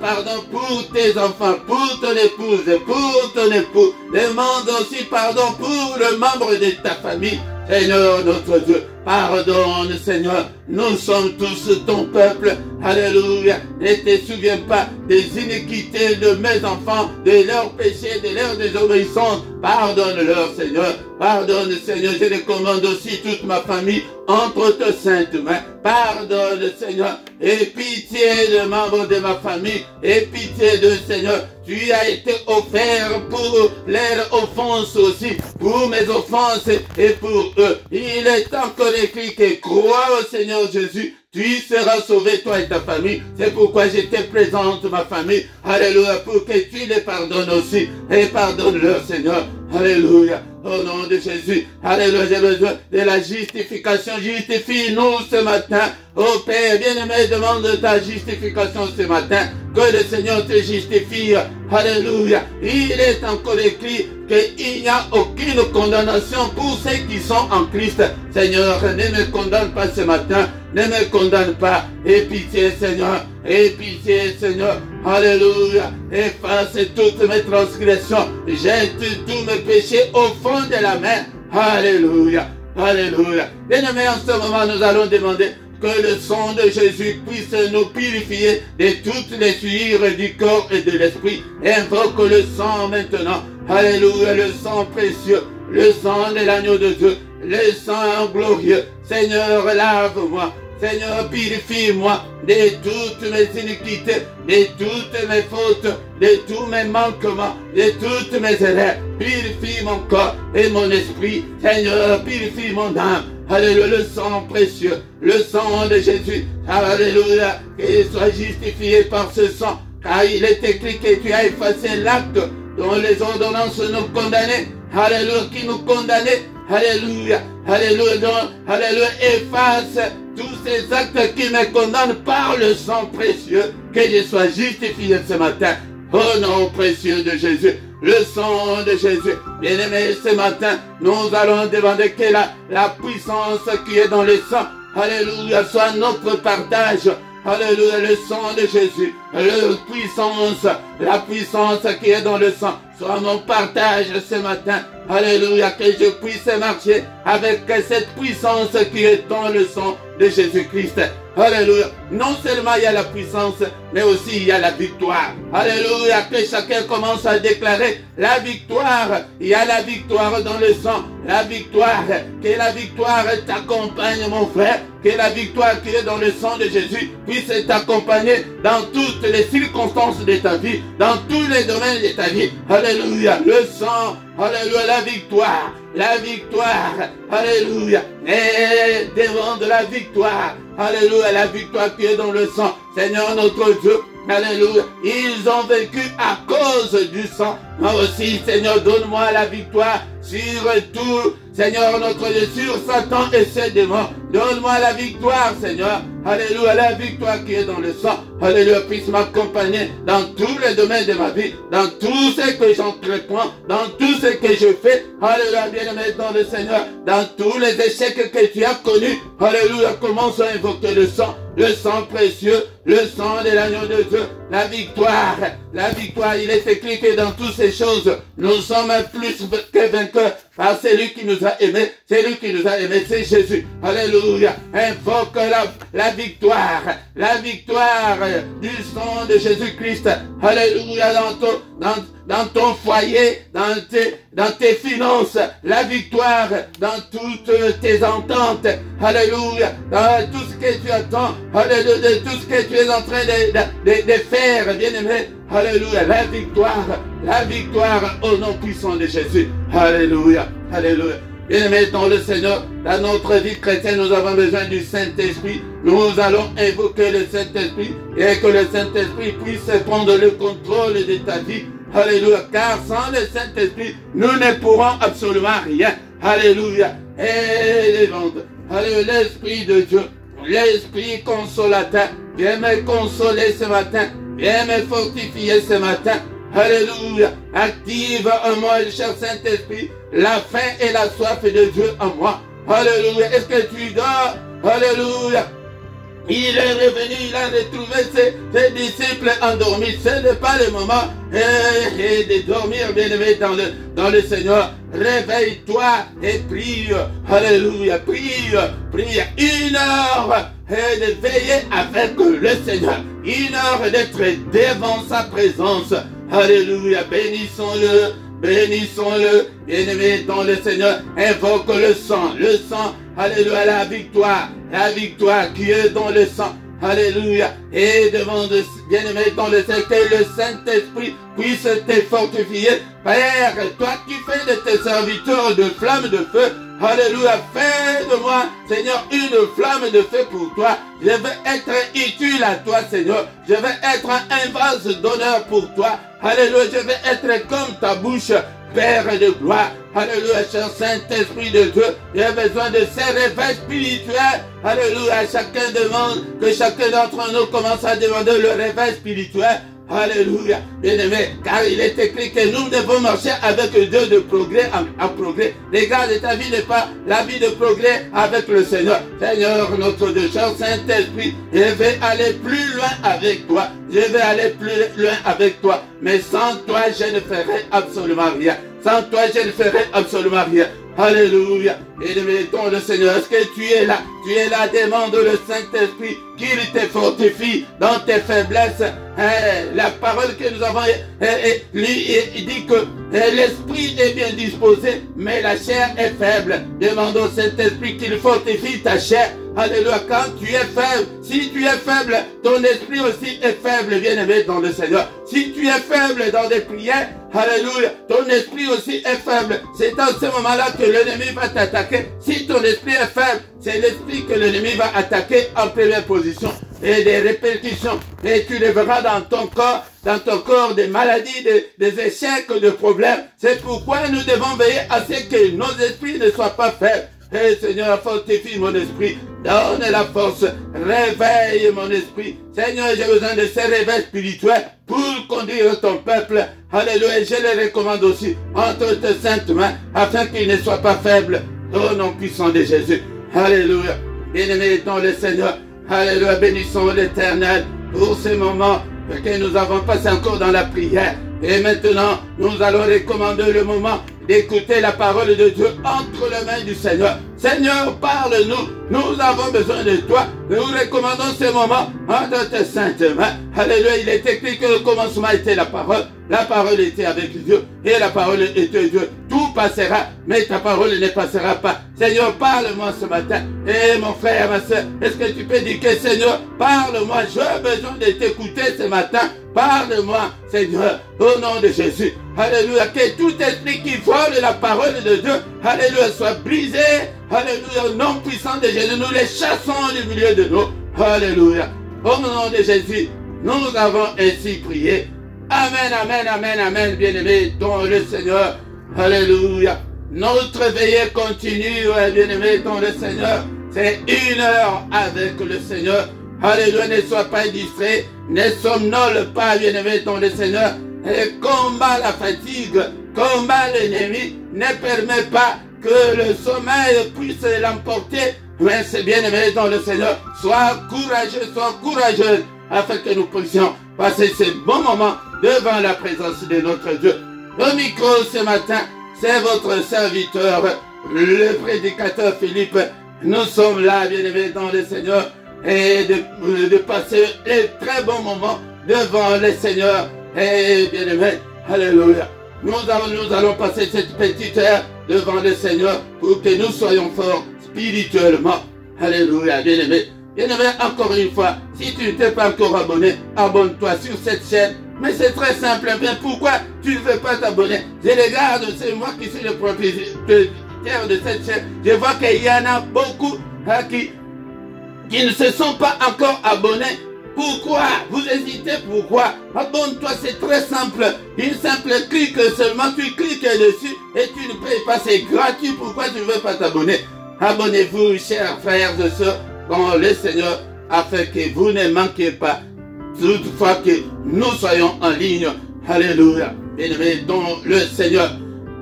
pardon pour tes enfants, pour ton épouse, pour ton époux. Demande aussi pardon pour le membre de ta famille. Seigneur notre Dieu, pardonne Seigneur, nous sommes tous ton peuple, alléluia. Ne te souviens pas des iniquités de mes enfants, de leurs péchés, de leur désobéissance. Pardonne-leur Seigneur, pardonne Seigneur, je les commande aussi toute ma famille entre tes saintes mains. Pardonne Seigneur, et pitié de membres de ma famille, et pitié de Seigneur. Tu as été offert pour leurs offenses aussi, pour mes offenses et pour eux. Il est encore écrit que crois au Seigneur Jésus, tu seras sauvé, toi et ta famille. C'est pourquoi je te présente ma famille. Alléluia, pour que tu les pardonnes aussi. Et pardonne-leur, Seigneur. Alléluia. Au nom de Jésus. Alléluia, j'ai besoin de la justification. Justifie-nous ce matin. Oh Père, bien-aimé, demande ta justification ce matin. Que le Seigneur te justifie. Alléluia. Il est encore écrit qu'il n'y a aucune condamnation pour ceux qui sont en Christ. Seigneur, ne me condamne pas ce matin. Ne me condamne pas. Aie pitié, Seigneur. Aie pitié, Seigneur. Alléluia. Efface toutes mes transgressions. Jette tous mes péchés au fond de la mer. Alléluia. Alléluia. Bien-aimés, en ce moment, nous allons demander que le sang de Jésus puisse nous purifier de toutes les souillures du corps et de l'esprit. Invoque le sang maintenant. Alléluia, le sang précieux, le sang de l'agneau de Dieu, le sang glorieux. Seigneur, lave-moi. Seigneur, purifie-moi de toutes mes iniquités, de toutes mes fautes, de tous mes manquements, de toutes mes erreurs. Purifie mon corps et mon esprit. Seigneur, purifie mon âme. Alléluia, le sang précieux, le sang de Jésus. Alléluia, qu'il soit justifié par ce sang. Car il est écrit que tu as effacé l'acte dont les ordonnances nous condamnaient. Alléluia, qui nous condamnaient. Alléluia, alléluia, donc, alléluia, efface tous ces actes qui me condamnent par le sang précieux, que je sois justifié ce matin. Au nom précieux de Jésus, le sang de Jésus. Bien-aimé, ce matin, nous allons demander que la puissance qui est dans le sang, alléluia, soit notre partage. Alléluia, le sang de Jésus, la puissance qui est dans le sang, soit mon partage ce matin. Alléluia, que je puisse marcher avec cette puissance qui est dans le sang de Jésus-Christ. Alléluia. Non seulement il y a la puissance, mais aussi il y a la victoire. Alléluia, que chacun commence à déclarer la victoire. Il y a la victoire dans le sang. La victoire, que la victoire t'accompagne mon frère. Que la victoire qui est dans le sang de Jésus puisse t'accompagner dans toutes les circonstances de ta vie, dans tous les domaines de ta vie. Alléluia, le sang, alléluia, la victoire, alléluia, et demande la victoire, alléluia, la victoire qui est dans le sang. Seigneur notre Dieu, alléluia, ils ont vécu à cause du sang. Moi aussi, Seigneur, donne-moi la victoire sur tout, Seigneur notre Dieu, sur Satan et ses démons. Donne-moi la victoire, Seigneur. Alléluia, la victoire qui est dans le sang. Alléluia, puisse m'accompagner dans tous les domaines de ma vie, dans tout ce que j'entreprends, dans tout ce que je fais. Alléluia, bien-aimé dans le Seigneur, dans tous les échecs que tu as connus. Alléluia, commence à invoquer le sang précieux, le sang de l'agneau de Dieu, la victoire, il est écrit que dans toutes ces choses, nous sommes plus que vainqueurs par celui qui nous a aimés, c'est Jésus. Alléluia, invoque la victoire du sang de Jésus-Christ. Alléluia, dans ton foyer, dans tes finances, la victoire dans toutes tes ententes. Alléluia, dans tout ce que tu attends, alléluia, de tout ce que tu es en train de faire, bien-aimé. Alléluia, la victoire au nom puissant de Jésus. Alléluia, alléluia. Bien-aimés dans le Seigneur, dans notre vie chrétienne, nous avons besoin du Saint-Esprit. Nous allons invoquer le Saint-Esprit et que le Saint-Esprit puisse prendre le contrôle de ta vie. Alléluia, car sans le Saint-Esprit, nous ne pourrons absolument rien. Alléluia, et l'Esprit de Dieu, l'Esprit consolateur, viens me consoler ce matin. viens me fortifier ce matin. Alléluia. Active en moi, cher Saint-Esprit, la faim et la soif de Dieu en moi. Alléluia. Est-ce que tu dors? Alléluia. Il est revenu, il a retrouvé ses disciples endormis. Ce n'est pas le moment de dormir, bien-aimé, dans le Seigneur. Réveille-toi et prie. Alléluia. Prie. 1 heure de veiller avec le Seigneur. 1 heure d'être devant sa présence. Alléluia. Bénissons-le. Bénissons-le, bien-aimé dans le Seigneur. Invoque le sang, alléluia, la victoire qui est dans le sang, alléluia. Et demande, bien-aimé dans le Seigneur, que le Saint-Esprit puisse te fortifier. Père, toi qui fais de tes serviteurs de flammes de feu, alléluia, fais de moi, Seigneur, une flamme de feu pour toi. Je veux être utile à toi, Seigneur. Je veux être un vase d'honneur pour toi. Alléluia, je veux être comme ta bouche, Père de gloire. Alléluia, cher Saint-Esprit de Dieu. J'ai besoin de ces réveils spirituels. Alléluia, chacun demande, que chacun d'entre nous commence à demander le réveil spirituel. Alléluia, bien-aimé, car il est écrit que nous devons marcher avec Dieu de progrès en progrès. Regarde, ta vie n'est pas la vie de progrès avec le Seigneur. Seigneur, notre Dieu, cher Saint-Esprit, je vais aller plus loin avec toi. Je vais aller plus loin avec toi. Mais sans toi, je ne ferai absolument rien. Sans toi, je ne ferai absolument rien. Alléluia. Et mettons le Seigneur. Est-ce que tu es là? Tu es là, demande le Saint-Esprit qu'il te fortifie dans tes faiblesses. La parole que nous avons lui, il dit que l'esprit est bien disposé, mais la chair est faible. Demande au Saint-Esprit qu'il fortifie ta chair. Alléluia, quand tu es faible, si tu es faible, ton esprit aussi est faible, bien-aimé dans le Seigneur. Si tu es faible dans des prières, alléluia, ton esprit aussi est faible. C'est dans ce moment-là que l'ennemi va t'attaquer. Si ton esprit est faible, c'est l'esprit que l'ennemi va attaquer en première position. Et des répétitions. Et tu le verras dans ton corps des maladies, des échecs, des problèmes. C'est pourquoi nous devons veiller à ce que nos esprits ne soient pas faibles. Et Seigneur, fortifie mon esprit, donne la force, réveille mon esprit. Seigneur, j'ai besoin de ces réveils spirituels pour conduire ton peuple. Alléluia, je les recommande aussi entre tes saintes mains, afin qu'ils ne soient pas faibles. Au nom puissant de Jésus. Alléluia. Bien-aimés dans le Seigneur. Alléluia, bénissons l'Éternel pour ces moments que nous avons passé encore dans la prière. Et maintenant, nous allons recommander le moment d'écouter la parole de Dieu entre les mains du Seigneur. Seigneur, parle-nous. Nous avons besoin de toi. Nous recommandons ce moment entre tes saintes mains. Alléluia, il est écrit que le commencement était la parole. La parole était avec Dieu et la parole était Dieu. Tout passera, mais ta parole ne passera pas. Seigneur, parle-moi ce matin. Et mon frère, ma soeur, est-ce que tu peux dire que Seigneur, parle-moi. J'ai besoin de t'écouter ce matin. Parle-moi, Seigneur, au nom de Jésus. Alléluia, que tout esprit qui vole la parole de Dieu, alléluia, soit brisé. Alléluia, au nom puissant de Jésus, nous les chassons du milieu de nous. Alléluia. Au nom de Jésus, nous avons ainsi prié. Amen, amen, amen, amen, bien-aimés dans le Seigneur. Alléluia. Notre veillée continue, bien-aimés dans le Seigneur. C'est 1 heure avec le Seigneur. Alléluia, ne sois pas distrait, ne somnole pas, bien-aimés dans le Seigneur. Et combat la fatigue, combat l'ennemi, ne permet pas que le sommeil puisse l'emporter. Mais c'est bien-aimé dans le Seigneur. Sois courageuse, afin que nous puissions passer ce bon moment devant la présence de notre Dieu. Au micro ce matin, c'est votre serviteur, le prédicateur Philippe. Nous sommes là, bien-aimés dans le Seigneur, et de passer un très bon moment devant le Seigneur. Et bien-aimés, alléluia. Nous allons passer cette petite heure devant le Seigneur pour que nous soyons forts spirituellement. Alléluia, bien-aimés. Bien-aimé, encore une fois, si tu ne t'es pas encore abonné, abonne-toi sur cette chaîne. Mais c'est très simple. Bien, pourquoi tu ne veux pas t'abonner? Je regarde, c'est moi qui suis le propriétaire de cette chaîne. Je vois qu'il y en a beaucoup qui ne se sont pas encore abonnés. Pourquoi? Vous hésitez, pourquoi? Abonne-toi, c'est très simple. Une simple clic seulement, tu cliques dessus et tu ne payes pas, c'est gratuit. Pourquoi tu ne veux pas t'abonner? Abonnez-vous, chers frères et sœurs, dans le Seigneur, afin que vous ne manquiez pas toutefois que nous soyons en ligne. Alléluia. Bien-aimés dans le Seigneur.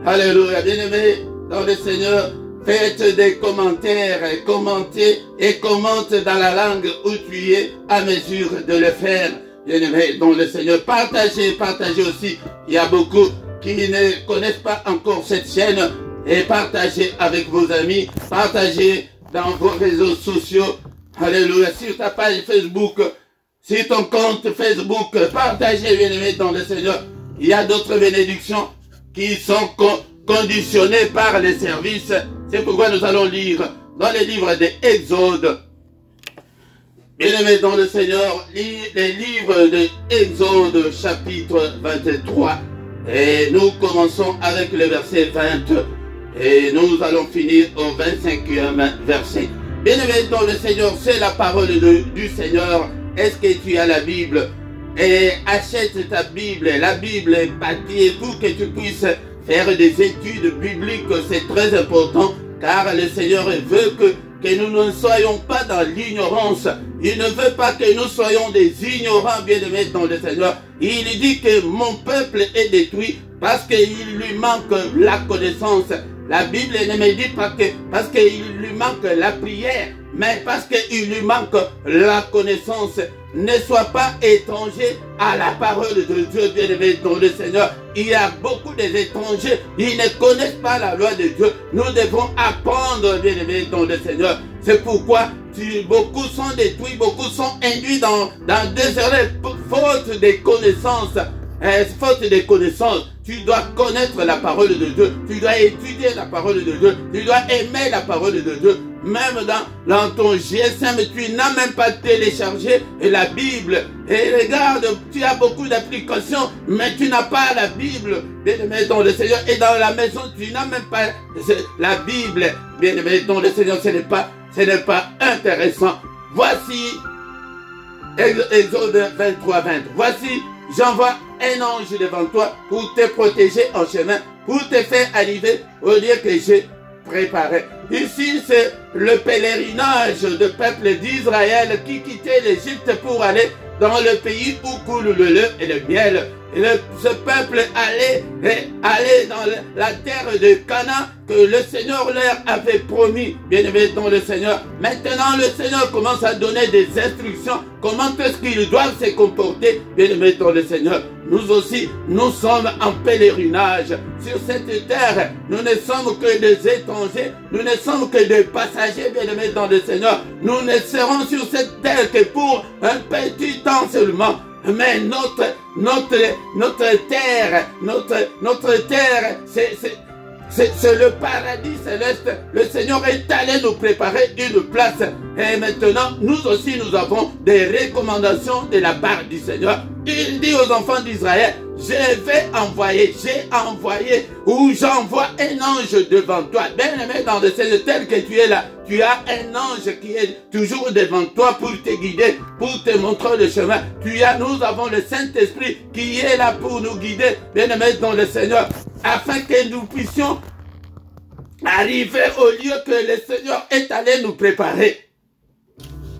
Alléluia. Bien-aimés dans le Seigneur. Faites des commentaires, commentez et commente dans la langue où tu es à mesure de le faire. Bien-aimés dans le Seigneur. Partagez aussi. Il y a beaucoup qui ne connaissent pas encore cette chaîne. Et partagez avec vos amis. Partagez dans vos réseaux sociaux. Alléluia. Sur ta page Facebook. Sur ton compte Facebook. Partagez, bien-aimés dans le Seigneur. Il y a d'autres bénédictions qui sont conditionnées par les services. C'est pourquoi nous allons lire dans les livres des Exodes. Bien-aimés dans le Seigneur, les livres de Exode chapitre 23. Et nous commençons avec le verset 20. Et nous allons finir au 25e verset. Bien-aimés dans le Seigneur, c'est la parole du Seigneur. Est-ce que tu as la Bible? Et achète ta Bible, la Bible est papier pour que tu puisses faire des études bibliques. C'est très important car le Seigneur veut que nous ne soyons pas dans l'ignorance. Il ne veut pas que nous soyons des ignorants, bien-aimés dans le Seigneur. Il dit que mon peuple est détruit parce qu'il lui manque la connaissance. La Bible ne me dit pas que parce qu'il lui manque la prière, mais parce qu'il lui manque la connaissance. Ne sois pas étranger à la parole de Dieu, bien-aimé dans le Seigneur. Il y a beaucoup d'étrangers, ils ne connaissent pas la loi de Dieu. Nous devons apprendre, bien-aimé dans le Seigneur. C'est pourquoi beaucoup sont détruits, beaucoup sont induits dans des erreurs, faute de connaissances. Faute de connaissances, tu dois connaître la parole de Dieu, tu dois étudier la parole de Dieu, tu dois aimer la parole de Dieu. Même dans ton GSM, tu n'as même pas téléchargé la Bible. Et regarde, tu as beaucoup d'applications, mais tu n'as pas la Bible. Bien-aimé dans le Seigneur, et dans la maison, tu n'as même pas la Bible. Bien-aimé dans le Seigneur, ce n'est pas intéressant. Voici Exode 23, 20. Voici, j'envoie un ange devant toi pour te protéger en chemin, pour te faire arriver au lieu que j'ai préparé. Ici, c'est le pèlerinage de peuple d'Israël qui quittait l'Égypte pour aller dans le pays où coule le lait et le miel. Et ce peuple allait dans la terre de Canaan que le Seigneur leur avait promis. Bien-aimés dans le Seigneur. Maintenant, le Seigneur commence à donner des instructions. Comment est-ce qu'ils doivent se comporter, bien-aimés dans le Seigneur. Nous aussi, nous sommes en pèlerinage sur cette terre. Nous ne sommes que des étrangers. Nous ne sommes que des passagers, bien-aimés dans le Seigneur. Nous ne serons sur cette terre que pour un petit temps seulement. Mais notre terre, c'est le paradis céleste. Le Seigneur est allé nous préparer une place. Et maintenant, nous aussi, nous avons des recommandations de la part du Seigneur. Il dit aux enfants d'Israël, j'envoie un ange devant toi. Bien-aimé dans le Seigneur, tel que tu es là, tu as un ange qui est toujours devant toi pour te guider, pour te montrer le chemin. Nous avons le Saint-Esprit qui est là pour nous guider, bien-aimé dans le Seigneur, afin que nous puissions arriver au lieu que le Seigneur est allé nous préparer.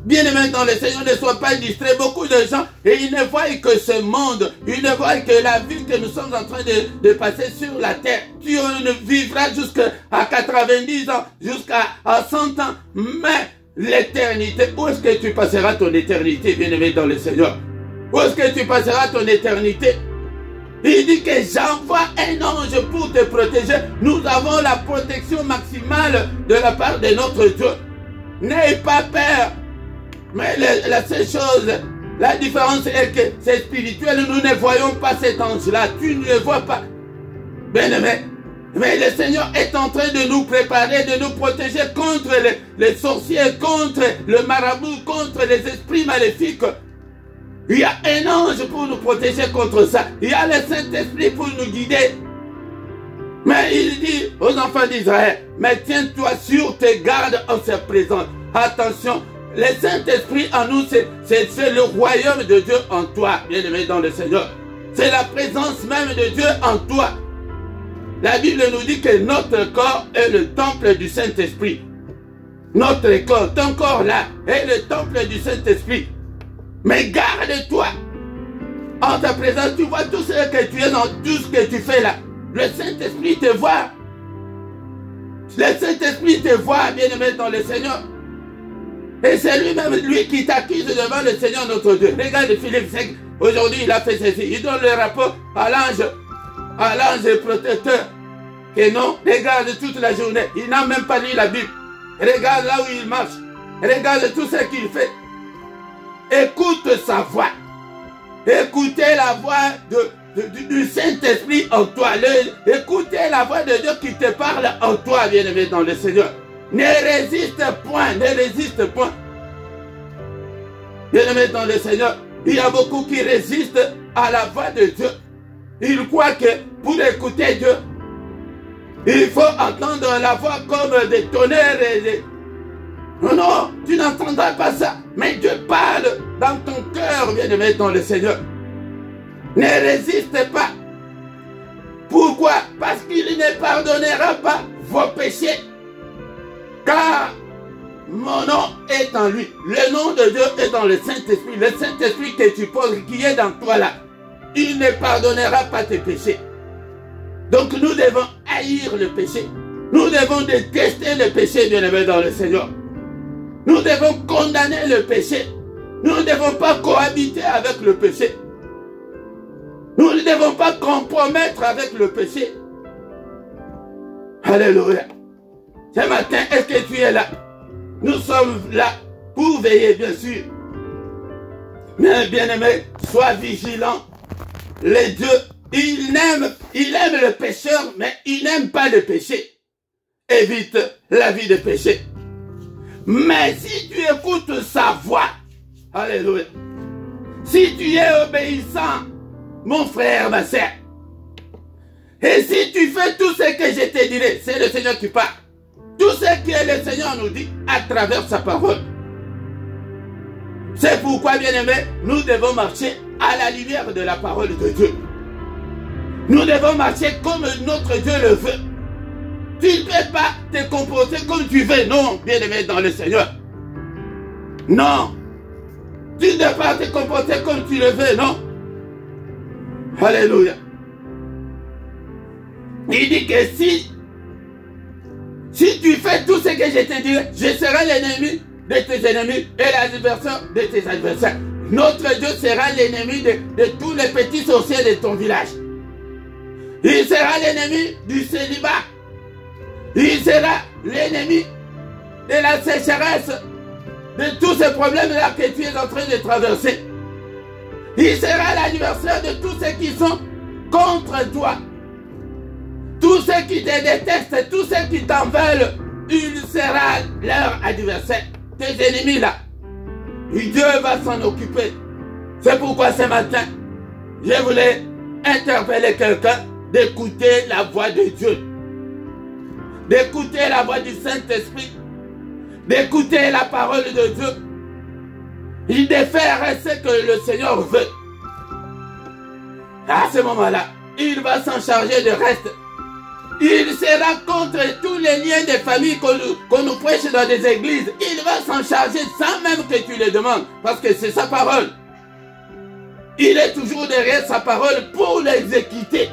Bien-aimés dans le Seigneur, ne sois pas distrait. Beaucoup de gens, et ils ne voient que ce monde, ils ne voient que la vie que nous sommes en train de passer sur la terre. Tu ne vivras jusqu'à 90 ans, jusqu'à 100 ans, mais l'éternité, où est-ce que tu passeras ton éternité, bien-aimé dans le Seigneur? Où est-ce que tu passeras ton éternité? Il dit que j'envoie un ange pour te protéger. Nous avons la protection maximale de la part de notre Dieu. N'aie pas peur. Mais la seule chose, la différence est que c'est spirituel. Nous ne voyons pas cet ange-là. Tu ne le vois pas. Bien-aimé. Mais le Seigneur est en train de nous préparer, de nous protéger contre les sorciers, contre le marabout, contre les esprits maléfiques. Il y a un ange pour nous protéger contre ça. Il y a le Saint-Esprit pour nous guider. Mais il dit aux enfants d'Israël, mais tiens-toi sur tes gardes en sa présence. Attention. Le Saint-Esprit en nous, c'est le royaume de Dieu en toi, bien-aimé dans le Seigneur. C'est la présence même de Dieu en toi. La Bible nous dit que notre corps est le temple du Saint-Esprit. Notre corps, ton corps là, est le temple du Saint-Esprit. Mais garde-toi En ta présence, tu vois tout ce que tu es dans tout ce que tu fais là. Le Saint-Esprit te voit. Le Saint-Esprit te voit, bien-aimé dans le Seigneur. Et c'est lui-même, lui qui t'accuse devant le Seigneur notre Dieu. Regarde Philippe 5. Aujourd'hui, il a fait ceci. Il donne le rapport à l'ange protecteur. Que non, regarde toute la journée. Il n'a même pas lu la Bible. Regarde là où il marche. Regarde tout ce qu'il fait. Écoute sa voix. Écoutez la voix du Saint-Esprit en toi. Écoutez la voix de Dieu qui te parle en toi, bien-aimé dans le Seigneur. Ne résiste point, ne résiste point. Bien-aimé dans le Seigneur, il y a beaucoup qui résistent à la voix de Dieu. Ils croient que pour écouter Dieu, il faut entendre la voix comme des tonnerres. Non, non, tu n'entendras pas ça. Mais Dieu parle dans ton cœur, bien-aimé dans le Seigneur. Ne résiste pas. Pourquoi? Parce qu'il ne pardonnera pas vos péchés. Car mon nom est en lui. Le nom de Dieu est dans le Saint-Esprit. Le Saint-Esprit que tu poses, qui est dans toi là, il ne pardonnera pas tes péchés. Donc nous devons haïr le péché. Nous devons détester le péché, bien-aimé dans le Seigneur. Nous devons condamner le péché. Nous ne devons pas cohabiter avec le péché. Nous ne devons pas compromettre avec le péché. Alléluia. Ce matin, est-ce que tu es là? Nous sommes là pour veiller, bien sûr. Mais bien-aimé, sois vigilant. Les dieux, il aime le pécheur, mais il n'aime pas le péché. Évite la vie de péché. Mais si tu écoutes sa voix, alléluia, si tu es obéissant, mon frère, ma sœur, et si tu fais tout ce que je te dirai, c'est le Seigneur qui parle, tout ce que le Seigneur nous dit à travers sa parole. C'est pourquoi, bien-aimés, nous devons marcher à la lumière de la parole de Dieu. Nous devons marcher comme notre Dieu le veut. Tu ne peux pas te comporter comme tu veux, non, bien-aimé dans le Seigneur. Non. Tu ne peux pas te comporter comme tu le veux, non. Alléluia. Il dit que si tu fais tout ce que je te dirai, je serai l'ennemi de tes ennemis et l'adversaire de tes adversaires. Notre Dieu sera l'ennemi de tous les petits sorciers de ton village. Il sera l'ennemi du célibat. Il sera l'ennemi de la sécheresse, de tous ces problèmes-là que tu es en train de traverser. Il sera l'adversaire de tous ceux qui sont contre toi. Tous ceux qui te détestent, tous ceux qui t'en veulent, il sera leur adversaire. Tes ennemis là. Et Dieu va s'en occuper. C'est pourquoi ce matin, je voulais interpeller quelqu'un d'écouter la voix de Dieu. D'écouter la voix du Saint-Esprit. D'écouter la parole de Dieu. Et de faire ce que le Seigneur veut. À ce moment-là, il va s'en charger de reste. Il sera contre tous les liens de famille qu'on nous prêche dans des églises. Il va s'en charger sans même que tu le demandes. Parce que c'est sa parole. Il est toujours derrière sa parole pour l'exécuter.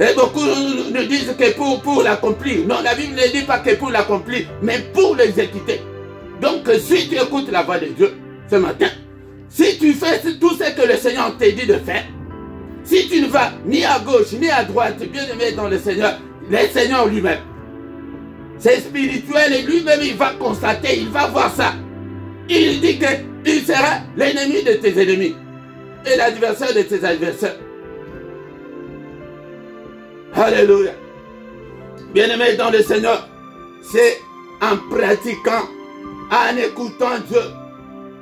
Et beaucoup nous disent que pour l'accomplir. Non, la Bible ne dit pas que pour l'accomplir, mais pour l'exécuter. Donc si tu écoutes la voix de Dieu ce matin, si tu fais tout ce que le Seigneur t'a dit de faire, si tu ne vas ni à gauche ni à droite, bien aimé dans le Seigneur lui-même, c'est spirituel et lui-même il va constater, il va voir ça. Il dit qu'il sera l'ennemi de tes ennemis et l'adversaire de tes adversaires. Alléluia. Bien-aimé dans le Seigneur, c'est en pratiquant, en écoutant Dieu,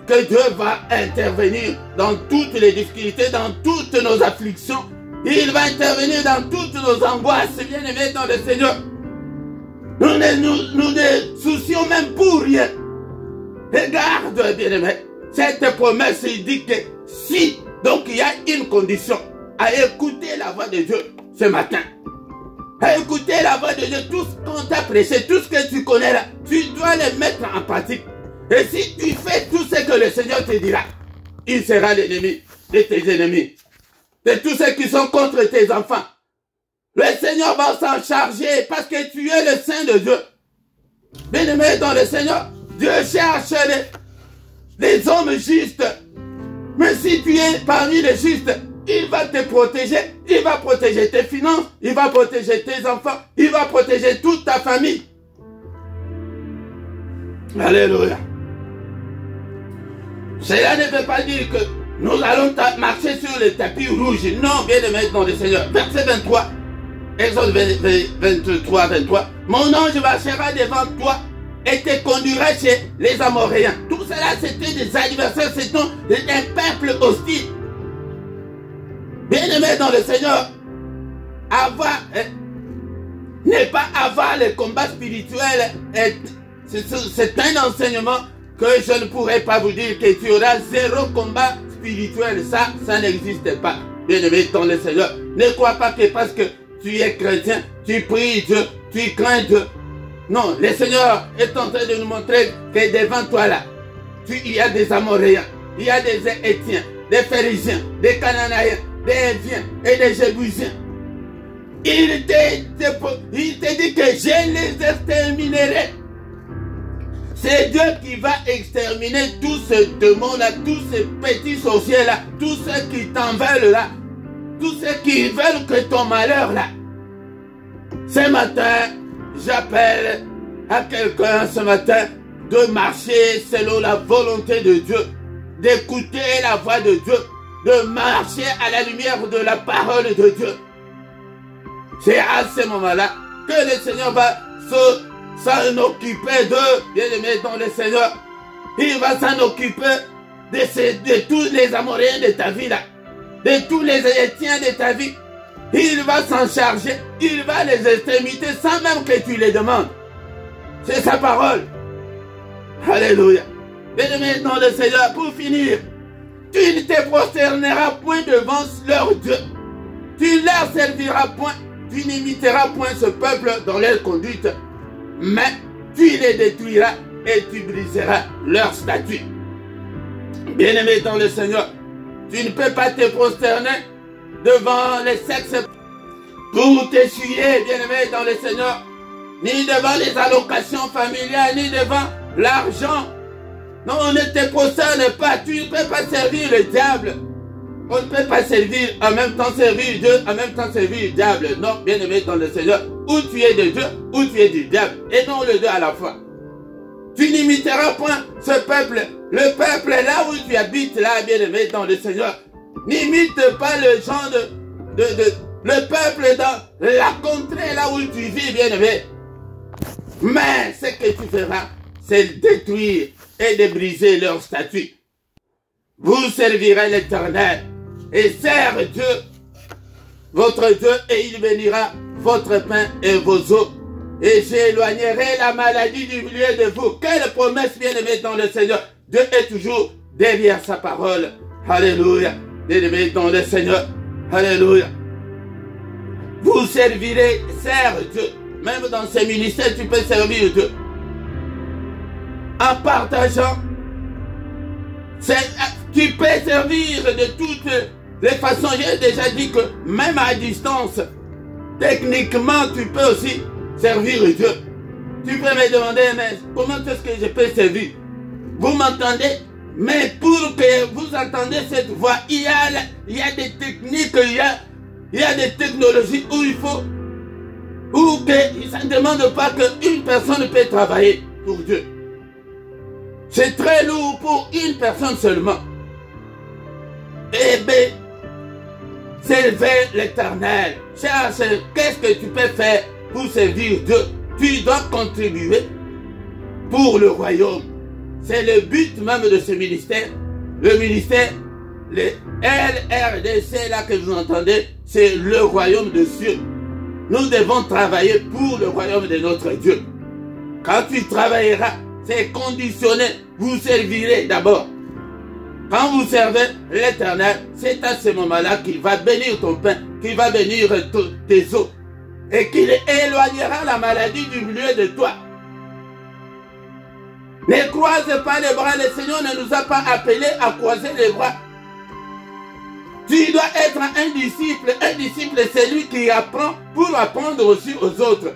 que Dieu va intervenir dans toutes les difficultés, dans toutes nos afflictions. Il va intervenir dans toutes nos angoisses, bien-aimé dans le Seigneur. Nous ne soucions même pour rien. Regarde, bien-aimé, cette promesse, il dit que si, donc il y a une condition, à écouter la voix de Dieu ce matin. À écouter la voix de Dieu, tout ce qu'on t'a prêché, tout ce que tu connais là, tu dois le mettre en pratique. Et si tu fais tout ce que le Seigneur te dira, il sera l'ennemi de tes ennemis, de tous ceux qui sont contre tes enfants. Le Seigneur va s'en charger parce que tu es le Saint de Dieu. Bien-aimé dans le Seigneur, Dieu cherche les hommes justes. Mais si tu es parmi les justes, il va te protéger. Il va protéger tes finances. Il va protéger tes enfants. Il va protéger toute ta famille. Alléluia. Cela ne veut pas dire que nous allons marcher sur le tapis rouge. Non, bien-aimé dans le Seigneur. Verset 23. Exode 23, 23. Mon ange marchera devant toi et te conduira chez les Amoréens. Tout cela, c'était des adversaires, c'était un peuple hostile. Bien-aimé dans le Seigneur, n'est pas avoir le combat spirituel. C'est un enseignement que je ne pourrais pas vous dire que tu auras zéro combat spirituel. Ça n'existe pas. Bien-aimé dans le Seigneur, ne crois pas que parce que tu es chrétien, tu pries Dieu, tu crains Dieu. Non, le Seigneur est en train de nous montrer que devant toi là, il y a des Amoréens, il y a des Étiens, des Phérésiens, des Cananéens, des Héviens et des Jébusiens. Il te dit que je les exterminerai. C'est Dieu qui va exterminer tous ces démons-là, tous ces petits sorciers-là, tous ceux qui t'en veulent là, tous ceux qui veulent que ton malheur là. Ce matin, j'appelle à quelqu'un ce matin de marcher selon la volonté de Dieu, d'écouter la voix de Dieu, de marcher à la lumière de la parole de Dieu. C'est à ce moment-là que le Seigneur va s'en occuper d'eux, bien-aimés dans le Seigneur. Il va s'en occuper de tous les Amoréens de ta vie là, de tous les Étiens de ta vie. Il va s'en charger, il va les exterminer sans même que tu les demandes. C'est sa parole. Alléluia. Bien-aimés dans le Seigneur, pour finir, tu ne te prosterneras point devant leur Dieu. Tu leur serviras point, tu n'imiteras point ce peuple dans leur conduite, mais tu les détruiras et tu briseras leur statut. Bien-aimés dans le Seigneur, tu ne peux pas te prosterner devant les sexes pour t'essuyer, bien-aimé dans le Seigneur, ni devant les allocations familiales, ni devant l'argent. Non, on ne te prosterne pas, tu ne peux pas servir le diable. On ne peut pas servir, en même temps servir Dieu, en même temps servir le diable. Non, bien-aimé dans le Seigneur, ou tu es de Dieu, ou tu es du diable, et non le deux à la fois. Tu n'imiteras point ce peuple, le peuple là où tu habites, là, bien-aimé dans le Seigneur. N'imite pas le genre le peuple dans la contrée là où tu vis, bien-aimé. Mais ce que tu feras, c'est détruire et de briser leur statut. Vous servirez l'Éternel et servez Dieu, votre Dieu, et il bénira votre pain et vos eaux. Et j'éloignerai la maladie du milieu de vous. Quelle promesse, bien-aimé dans le Seigneur. Dieu est toujours derrière sa parole. Alléluia. Bien-aimé dans le Seigneur. Alléluia. Vous servirez, serve Dieu. Même dans ces ministères, tu peux servir Dieu. En partageant, tu peux servir de toutes les façons. J'ai déjà dit que même à distance, techniquement, tu peux aussi servir Dieu. Tu peux me demander, mais comment est-ce que je peux servir? Vous m'entendez? Mais pour que vous entendez cette voix, il y a des techniques, il y a des technologies où il faut, où que, ça ne demande pas qu'une personne peut travailler pour Dieu. C'est très lourd pour une personne seulement. Eh bien, servir l'Éternel. Cherche, qu'est-ce que tu peux faire pour servir Dieu? Tu dois contribuer pour le royaume. C'est le but même de ce ministère. Le ministère, le LRDC là que vous entendez, c'est le royaume de Dieu. Nous devons travailler pour le royaume de notre Dieu. Quand tu travailleras, c'est conditionné. Vous servirez d'abord. Quand vous servez l'Éternel, c'est à ce moment-là qu'il va bénir ton pain, qu'il va bénir tes eaux, et qu'il éloignera la maladie du milieu de toi. Ne croise pas les bras, le Seigneur ne nous a pas appelés à croiser les bras. Tu dois être un disciple. Un disciple, c'est lui qui apprend pour apprendre aussi aux autres.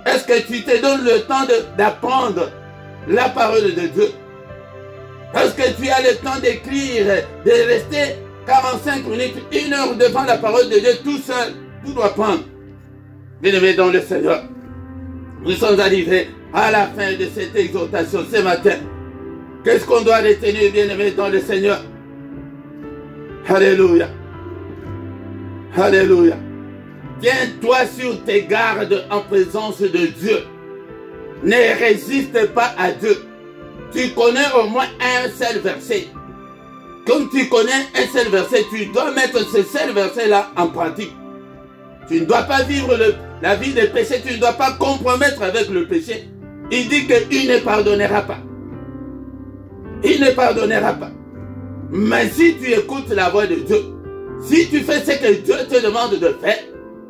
Est-ce que tu te donnes le temps d'apprendre la parole de Dieu? Est-ce que tu as le temps d'écrire, de rester 45 minutes, 1 heure devant la parole de Dieu tout seul pour apprendre? Bien-aimés dans le Seigneur, nous sommes arrivés à la fin de cette exhortation ce matin. Qu'est-ce qu'on doit retenir, bien-aimés dans le Seigneur? Alléluia. Alléluia. Tiens-toi sur tes gardes en présence de Dieu. Ne résiste pas à Dieu. Tu connais au moins un seul verset. Comme tu connais un seul verset, tu dois mettre ce seul verset-là en pratique. Tu ne dois pas vivre la vie de péché, tu ne dois pas compromettre avec le péché. Il dit qu'il ne pardonnera pas. Il ne pardonnera pas. Mais si tu écoutes la voix de Dieu, si tu fais ce que Dieu te demande de faire,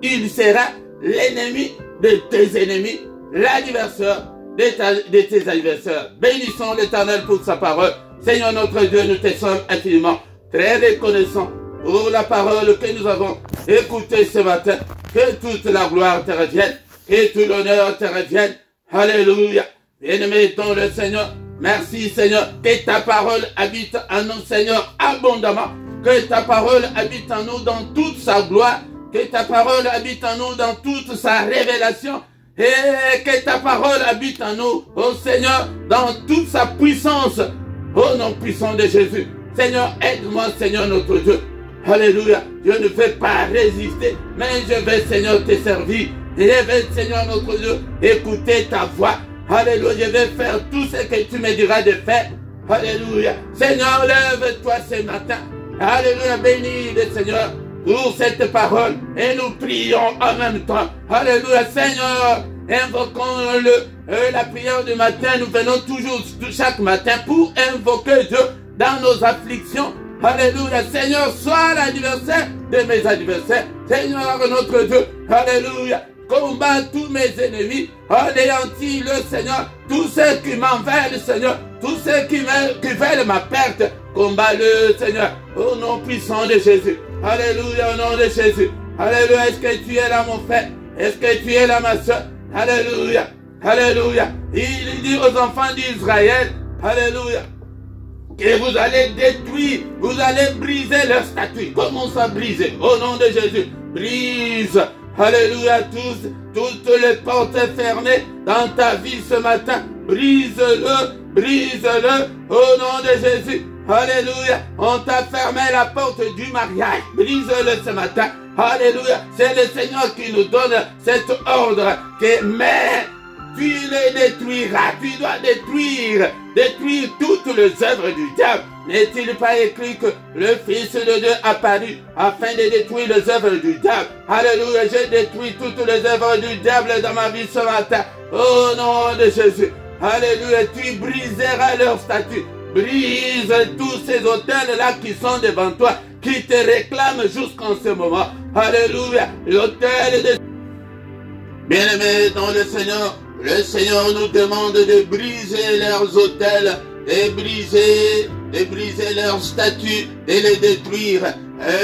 il sera l'ennemi de tes ennemis, l'adversaire de tes adversaires. Bénissons l'Éternel pour sa parole. Seigneur notre Dieu, nous te sommes infiniment très reconnaissants pour la parole que nous avons écoutée ce matin. Que toute la gloire te revienne, que tout l'honneur te revienne. Alléluia. Bien-aimés dans le Seigneur, merci Seigneur, que ta parole habite en nous Seigneur abondamment. Que ta parole habite en nous dans toute sa gloire. Que ta parole habite en nous dans toute sa révélation. Et que ta parole habite en nous, ô Seigneur, dans toute sa puissance. Au nom puissant de Jésus. Seigneur, aide-moi, Seigneur notre Dieu. Alléluia. Je ne vais pas résister, mais je vais, Seigneur, te servir. Je vais, Seigneur notre Dieu, écouter ta voix. Alléluia. Je vais faire tout ce que tu me diras de faire. Alléluia. Seigneur, lève-toi ce matin. Alléluia. Bénis le Seigneur pour cette parole. Et nous prions en même temps. Alléluia. Seigneur, invoquons la prière du matin. Nous venons toujours chaque matin pour invoquer Dieu dans nos afflictions. Alléluia. Seigneur, sois l'adversaire de mes adversaires. Seigneur notre Dieu. Alléluia. Combat tous mes ennemis. Anéantis le Seigneur. Tous ceux qui m'en veulent, Seigneur. Tous ceux qui veulent ma perte. Combat-le, Seigneur. Au nom puissant de Jésus. Alléluia, au nom de Jésus. Alléluia. Est-ce que tu es là, mon frère? Est-ce que tu es là, ma soeur? Alléluia. Alléluia. Il dit aux enfants d'Israël, alléluia, que vous allez détruire, vous allez briser leur statut. Commence à briser. Au nom de Jésus. Brise. Alléluia. Toutes les portes fermées dans ta vie ce matin. Brise-le. Brise-le. Au nom de Jésus. Alléluia. On t'a fermé la porte du mariage. Brise-le ce matin. Alléluia. C'est le Seigneur qui nous donne cet ordre. Mais tu les détruiras. Tu dois détruire toutes les œuvres du diable. N'est-il pas écrit que le Fils de Dieu a apparu afin de détruire les œuvres du diable? Alléluia. J'ai détruit toutes les œuvres du diable dans ma vie ce matin. Au nom de Jésus. Alléluia. Tu briseras leur statut. Brise tous ces autels-là qui sont devant toi, qui te réclament jusqu'en ce moment. Alléluia. L'autel de... Bien-aimés dans le Seigneur nous demande de briser leurs autels, de briser leurs statues, de les détruire.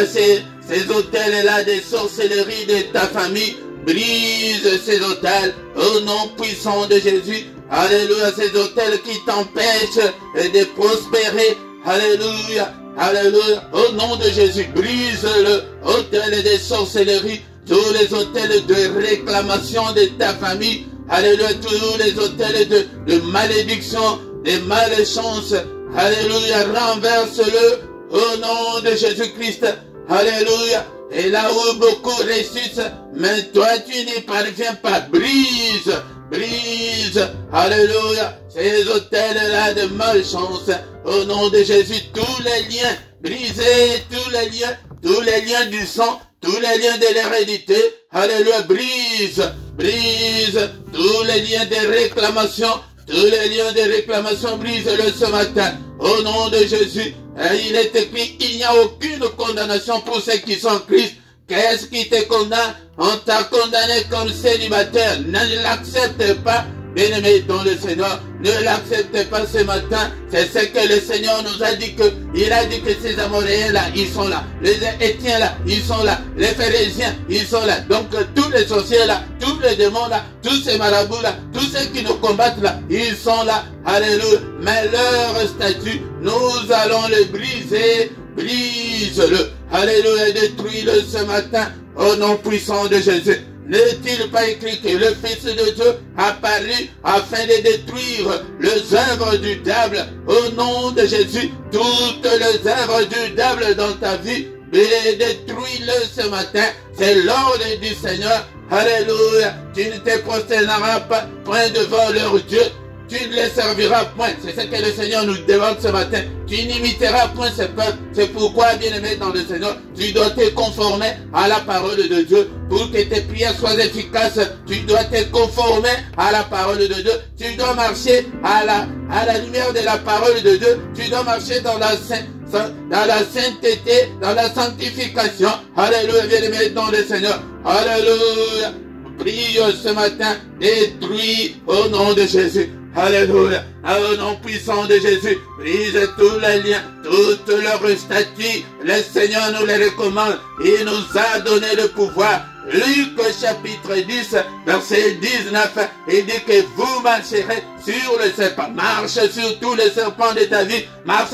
Ces autels-là de sorcellerie de ta famille, brise ces autels au nom puissant de Jésus. Alléluia, ces autels qui t'empêchent de prospérer. Alléluia, alléluia, au nom de Jésus, brise le autel de sorcellerie, tous les autels de réclamation de ta famille. Alléluia, tous les autels de malédiction, de malchance. Alléluia, renverse-le au nom de Jésus-Christ. Alléluia. Et là où beaucoup ressuscitent, mais toi tu n'y parviens pas. Brise, brise. Alléluia. Ces autels-là de malchance, au nom de Jésus, tous les liens, brisez tous les liens du sang, tous les liens de l'hérédité. Alléluia, brise, brise. Tous les liens de réclamation, tous les liens de réclamation, brise-le ce matin. Au nom de Jésus. Et il est écrit, il n'y a aucune condamnation pour ceux qui sont en Christ. Qu'est-ce qui te condamne? On t'a condamné comme célibataire. Ne l'accepte pas. bien-aimés dans le Seigneur, ne l'acceptez pas ce matin. C'est ce que le Seigneur nous a dit que, il a dit que ces Amoréens là, ils sont là. Les Étiens là, ils sont là. Les Phérésiens, ils sont là. Donc tous les sorciers là, tous les démons là, tous ces marabouts là, tous ceux qui nous combattent là, ils sont là. Alléluia. Mais leur statut, nous allons le briser. Brise-le. Alléluia. Détruis-le ce matin au nom puissant de Jésus. N'est-il pas écrit que le Fils de Dieu apparut afin de détruire les œuvres du diable? Au nom de Jésus, toutes les œuvres du diable dans ta vie, détruis-le ce matin. C'est l'ordre du Seigneur. Alléluia. Tu ne te prosterneras pas point devant leur Dieu. Tu ne les serviras point. C'est ce que le Seigneur nous demande ce matin. Tu n'imiteras point ce peuple. C'est pourquoi, bien-aimé dans le Seigneur, tu dois te conformer à la parole de Dieu. Pour que tes prières soient efficaces, tu dois te conformer à la parole de Dieu. Tu dois marcher à la lumière de la parole de Dieu. Tu dois marcher dans la sainteté, dans la sanctification. Alléluia, bien-aimé dans le Seigneur. Alléluia. Prie ce matin, détruis au nom de Jésus. Alléluia. Au nom puissant de Jésus, brise tous les liens, toutes leurs statuts. Le Seigneur nous les recommande. Il nous a donné le pouvoir. Luc chapitre 10, verset 19, il dit que vous marcherez sur le serpent. Marche sur tous les serpents de ta vie. Marche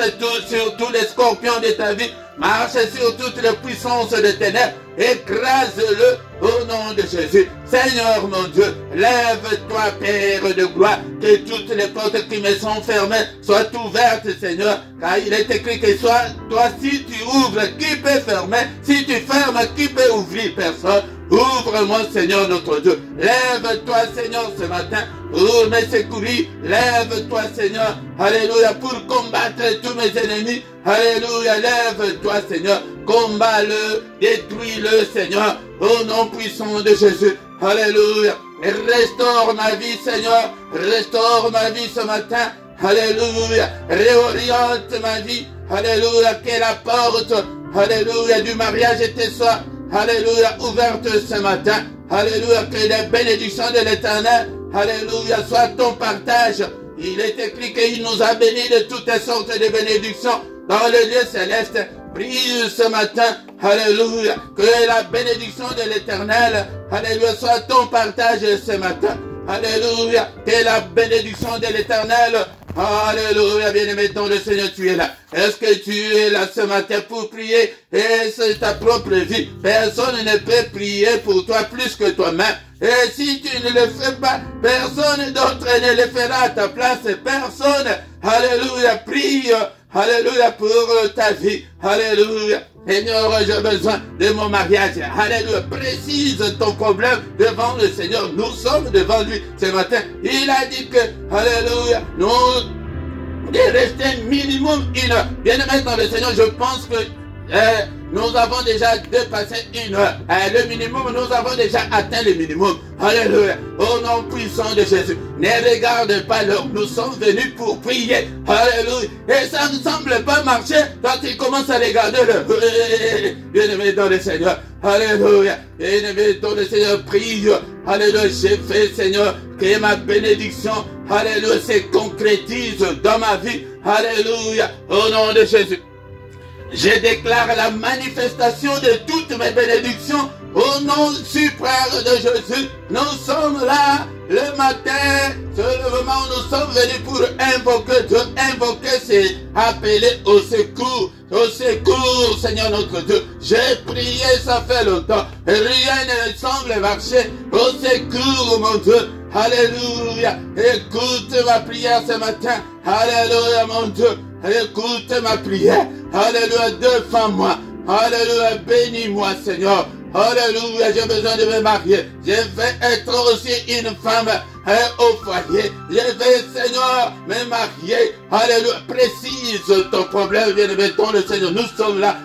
sur tous les scorpions de ta vie. Marche sur toutes les puissances de ténèbres. Écrase-le au nom de Jésus. Seigneur mon Dieu, lève-toi Père de gloire, que toutes les portes qui me sont fermées soient ouvertes Seigneur, car il est écrit que toi si tu ouvres, qui peut fermer? Si tu fermes, qui peut ouvrir? Personne. Ouvre-moi Seigneur notre Dieu. Lève-toi Seigneur ce matin pour me secourir. Lève-toi Seigneur, alléluia, pour combattre tous mes ennemis. Alléluia, lève-toi Seigneur, combat-le, détruis-le Seigneur, au nom puissant de Jésus. Alléluia. Restaure ma vie Seigneur, restaure ma vie ce matin. Alléluia. Réoriente ma vie. Alléluia. Que la porte, alléluia, du mariage te soit, alléluia, ouverte ce matin. Alléluia. Que les bénédictions de l'Éternel, alléluia, soient ton partage. Il est écrit qu'il nous a bénis de toutes sortes de bénédictions dans le lieu céleste. Prie ce matin, alléluia, que la bénédiction de l'Éternel, alléluia, soit ton partage ce matin. Alléluia, que la bénédiction de l'Éternel, alléluia, bien-aimé dans le Seigneur, tu es là. Est-ce que tu es là ce matin pour prier? Et c'est ta propre vie. Personne ne peut prier pour toi plus que toi-même. Et si tu ne le fais pas, personne d'autre ne le fera à ta place. Personne, alléluia, prie, alléluia, pour ta vie. Alléluia. Seigneur, j'ai besoin de mon mariage. Alléluia. Précise ton problème devant le Seigneur. Nous sommes devant lui ce matin. Il a dit que, alléluia, nous de rester minimum une heure. Bien-aimé dans le Seigneur, je pense que nous avons déjà dépassé une heure. Le minimum, nous avons déjà atteint le minimum. Alléluia. Au nom puissant de Jésus. Ne regarde pas l'heure. Nous sommes venus pour prier. Alléluia. Et ça ne semble pas marcher quand tu commences à regarder l'heure. Bien-aimé dans le Seigneur. Alléluia. Bien-aimé dans le Seigneur, prie. Alléluia. J'ai fait, Seigneur, que ma bénédiction, alléluia, se concrétise dans ma vie. Alléluia. Au nom de Jésus. Je déclare la manifestation de toutes mes bénédictions au nom suprême de Jésus. Nous sommes là le matin, c'est le moment où nous sommes venus pour invoquer Dieu. Invoquer, c'est appeler au secours. Au secours, Seigneur notre Dieu. J'ai prié, ça fait longtemps. Rien ne semble marcher. Au secours, mon Dieu. Alléluia. Écoute ma prière ce matin. Alléluia, mon Dieu. Écoute ma prière. Alléluia, défends-moi. Alléluia, bénis-moi, Seigneur. Alléluia, j'ai besoin de me marier. Je vais être aussi une femme au foyer. Je vais, Seigneur, me marier. Alléluia, précise ton problème, bien-aimé, dans le Seigneur. Nous sommes là.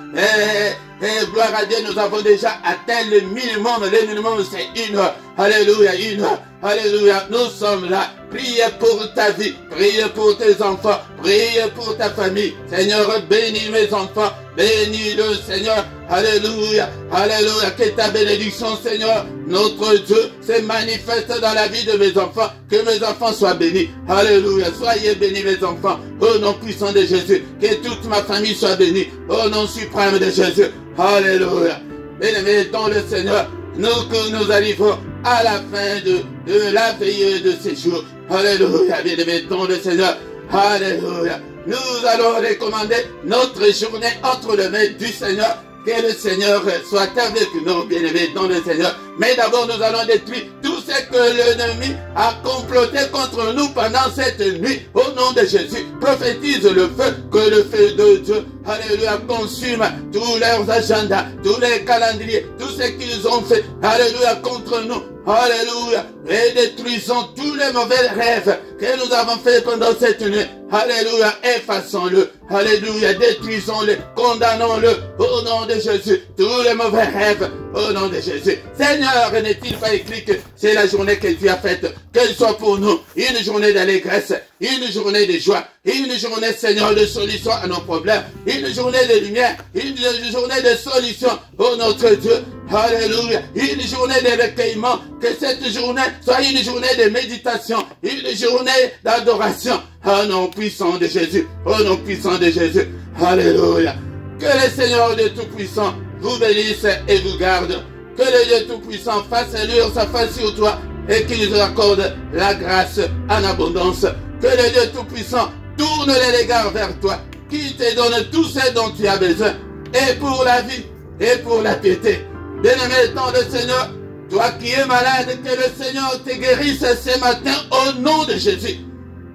Et gloire à Dieu, nous avons déjà atteint le minimum. Le minimum, c'est une heure. Alléluia, une heure. Alléluia, nous sommes là. Priez pour ta vie. Priez pour tes enfants. Priez pour ta famille. Seigneur, bénis mes enfants. Bénis-le, Seigneur. Alléluia. Alléluia. Que ta bénédiction, Seigneur, notre Dieu, se manifeste dans la vie de mes enfants. Que mes enfants soient bénis. Alléluia. Soyez bénis mes enfants. Au nom puissant de Jésus. Que toute ma famille soit bénie. Au nom suprême de Jésus. Alléluia. Bien-aimés dans le Seigneur, nous arrivons à la fin de la veillée de ces jours. Alléluia. Bien-aimés dans le Seigneur. Alléluia. Nous allons recommander notre journée entre les mains du Seigneur. Que le Seigneur soit avec nous, bien-aimés dans le Seigneur. Mais d'abord, nous allons détruire tout ce que l'ennemi a comploté contre nous pendant cette nuit. Au nom de Jésus, prophétise le feu, que le feu de Dieu, alléluia, consume tous leurs agendas, tous les calendriers, tout ce qu'ils ont fait, alléluia, contre nous. Alléluia. Et détruisons tous les mauvais rêves que nous avons fait pendant cette nuit. Alléluia. Effaçons-le. Alléluia. Détruisons-le. Condamnons-le. Au nom de Jésus. Tous les mauvais rêves. Au nom de Jésus. Seigneur, n'est-il pas écrit que c'est la journée que tu as faite? Qu'elle soit pour nous une journée d'allégresse, une journée de joie, une journée, Seigneur, de solution à nos problèmes, une journée de lumière, une journée de solution. Oh notre Dieu. Alléluia. Une journée de recueillement. Que cette journée soit une journée de méditation, une journée d'adoration. Au nom puissant de Jésus. Au nom puissant de Jésus. Alléluia. Que le Seigneur de Tout-Puissant vous bénisse et vous garde. Que le Dieu Tout-Puissant fasse luire sa face sur toi et qu'il nous accorde la grâce en abondance. Que le Dieu Tout-Puissant tourne les regards vers toi, qu'il te donne tout ce dont tu as besoin, et pour la vie, et pour la piété. Bien-aimé dans le Seigneur, toi qui es malade, que le Seigneur te guérisse ce matin au nom de Jésus.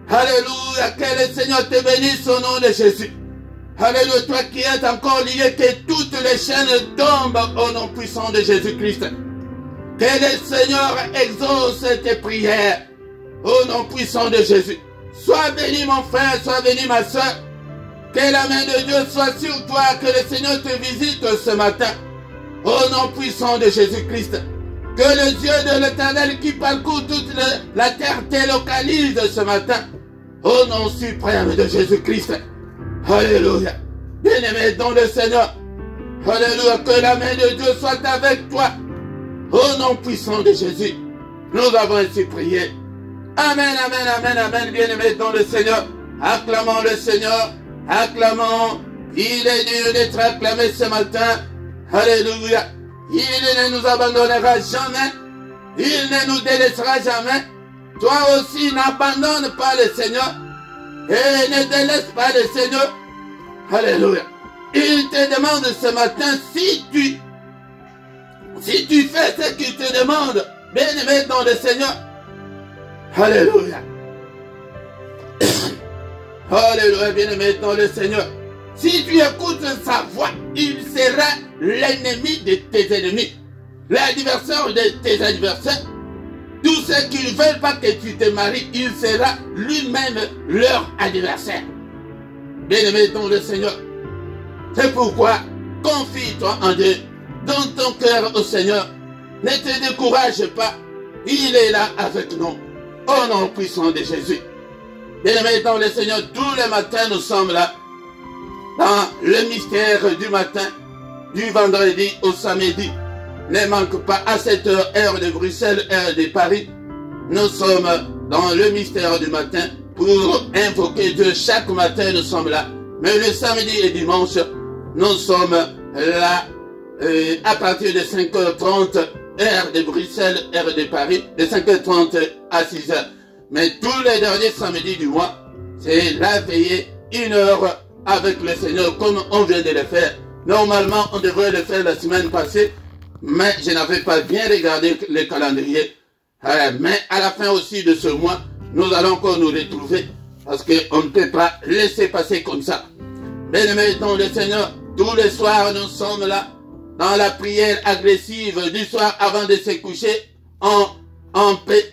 Alléluia, que le Seigneur te bénisse au nom de Jésus. Alléluia, toi qui es encore lié, que toutes les chaînes tombent au nom puissant de Jésus-Christ. Que le Seigneur exauce tes prières au nom puissant de Jésus. Sois béni mon frère, sois béni ma soeur. Que la main de Dieu soit sur toi, que le Seigneur te visite ce matin. Au nom puissant de Jésus-Christ. Que le Dieu de l'Éternel qui parcourt toute la terre te localise ce matin. Au nom suprême de Jésus-Christ. Alléluia. Bien-aimé dans le Seigneur. Alléluia. Que la main de Dieu soit avec toi. Au nom puissant de Jésus. Nous avons ainsi prié. Amen, amen, amen, amen. Bien-aimé dans le Seigneur. Acclamons le Seigneur. Acclamons. Il est digne d'être acclamé ce matin. Alléluia. Il ne nous abandonnera jamais. Il ne nous délaissera jamais. Toi aussi, n'abandonne pas le Seigneur. Et ne délaisse pas le Seigneur. Alléluia. Il te demande ce matin si tu fais ce qu'il te demande. Bien-aimé dans le Seigneur. Alléluia. Alléluia, bien-aimé dans le Seigneur. Si tu écoutes sa voix, il sera l'ennemi de tes ennemis, l'adversaire de tes adversaires. Tous ceux qui ne veulent pas que tu te maries, il sera lui-même leur adversaire. Bien-aimé dans le Seigneur. C'est pourquoi confie-toi en Dieu, donne ton cœur au Seigneur. Ne te décourage pas, il est là avec nous. Au nom puissant de Jésus. Bien-aimé dans le Seigneur, tous les matins nous sommes là. Dans le mystère du matin, du vendredi au samedi. Ne manque pas à cette heure, heure de Bruxelles, heure de Paris. Nous sommes dans le mystère du matin pour invoquer Dieu. Chaque matin, nous sommes là. Mais le samedi et dimanche, nous sommes là à partir de 5h30, heure de Bruxelles, heure de Paris, de 5h30 à 6h. Mais tous les derniers samedis du mois, c'est la veillée, 1 heure avec le Seigneur, comme on vient de le faire. Normalement, on devrait le faire la semaine passée, mais je n'avais pas bien regardé le calendrier. Mais à la fin aussi de ce mois, nous allons encore nous retrouver, parce qu'on ne peut pas laisser passer comme ça. Bien-aimés dans le Seigneur, tous les soirs, nous sommes là, dans la prière agressive du soir, avant de se coucher, en paix,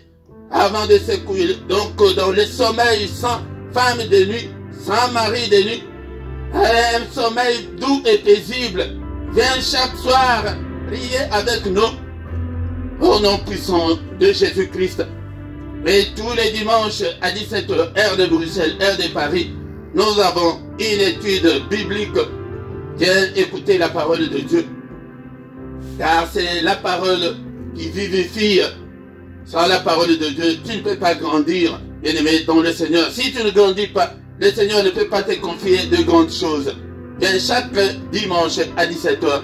avant de se coucher. Donc, dans le sommeil sans femme de nuit, sans mari de nuit, un sommeil doux et paisible. Viens chaque soir prier avec nous au nom puissant de Jésus-Christ. Et tous les dimanches à 17h, heure de Bruxelles, heure de Paris, nous avons une étude biblique. Viens écouter la parole de Dieu. Car c'est la parole qui vivifie. Sans la parole de Dieu, tu ne peux pas grandir, bien-aimé, dans le Seigneur. Si tu ne grandis pas, le Seigneur ne peut pas te confier de grandes choses. Viens chaque dimanche à 17h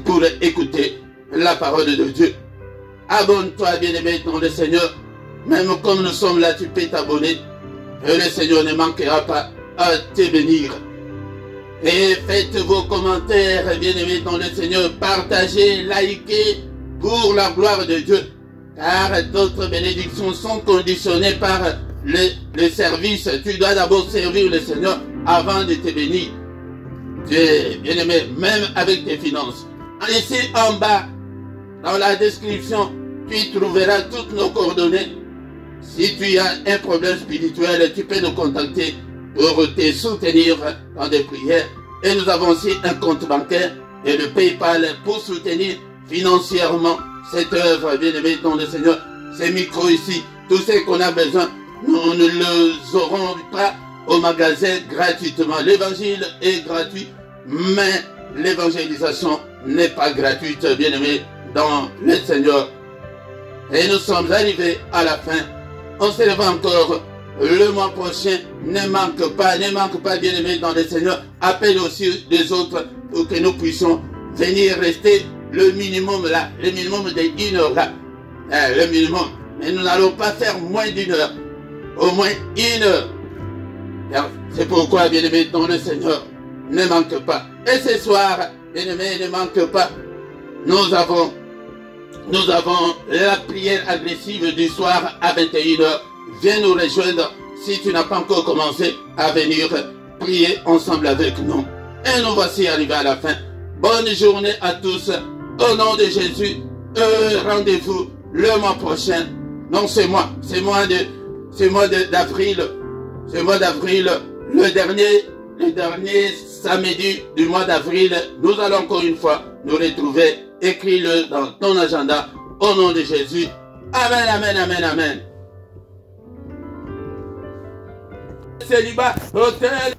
pour écouter la parole de Dieu. Abonne-toi, bien-aimé, dans le Seigneur. Même comme nous sommes là, tu peux t'abonner. Et le Seigneur ne manquera pas à te bénir. Et faites vos commentaires, bien-aimés, dans le Seigneur. Partagez, likez pour la gloire de Dieu. Car d'autres bénédictions sont conditionnées par le service. Tu dois d'abord servir le Seigneur avant de te bénir. Bien-aimé, même avec tes finances. Ici en bas, dans la description, tu trouveras toutes nos coordonnées. Si tu as un problème spirituel, tu peux nous contacter pour te soutenir dans des prières. Et nous avons aussi un compte bancaire et le PayPal pour soutenir financièrement cette œuvre, bien-aimée dans le Seigneur. Ces micros ici, tout ce qu'on a besoin, nous ne les aurons pas au magasin gratuitement. L'évangile est gratuit, mais l'évangélisation n'est pas gratuite, bien-aimé dans le Seigneur. Et nous sommes arrivés à la fin. On se lève encore le mois prochain. Ne manque pas, bien-aimé dans le Seigneur. Appelle aussi les autres pour que nous puissions venir rester le minimum là, le minimum de 1 heure là. Le minimum. Mais nous n'allons pas faire moins d'1 heure. Au moins 1 heure. C'est pourquoi, bien-aimé dans le Seigneur, ne manque pas. Et ce soir, bien-aimé, ne manque pas. Nous avons la prière agressive du soir à 21 h. Viens nous rejoindre si tu n'as pas encore commencé à venir prier ensemble avec nous. Et nous voici arrivés à la fin. Bonne journée à tous. Au nom de Jésus, rendez-vous le mois prochain. Non, c'est mois d'avril. Ce mois d'avril, le dernier samedi du mois d'avril, nous allons encore une fois nous retrouver. Écris-le dans ton agenda au nom de Jésus. Amen, amen, amen, amen. Célibat, hôtel.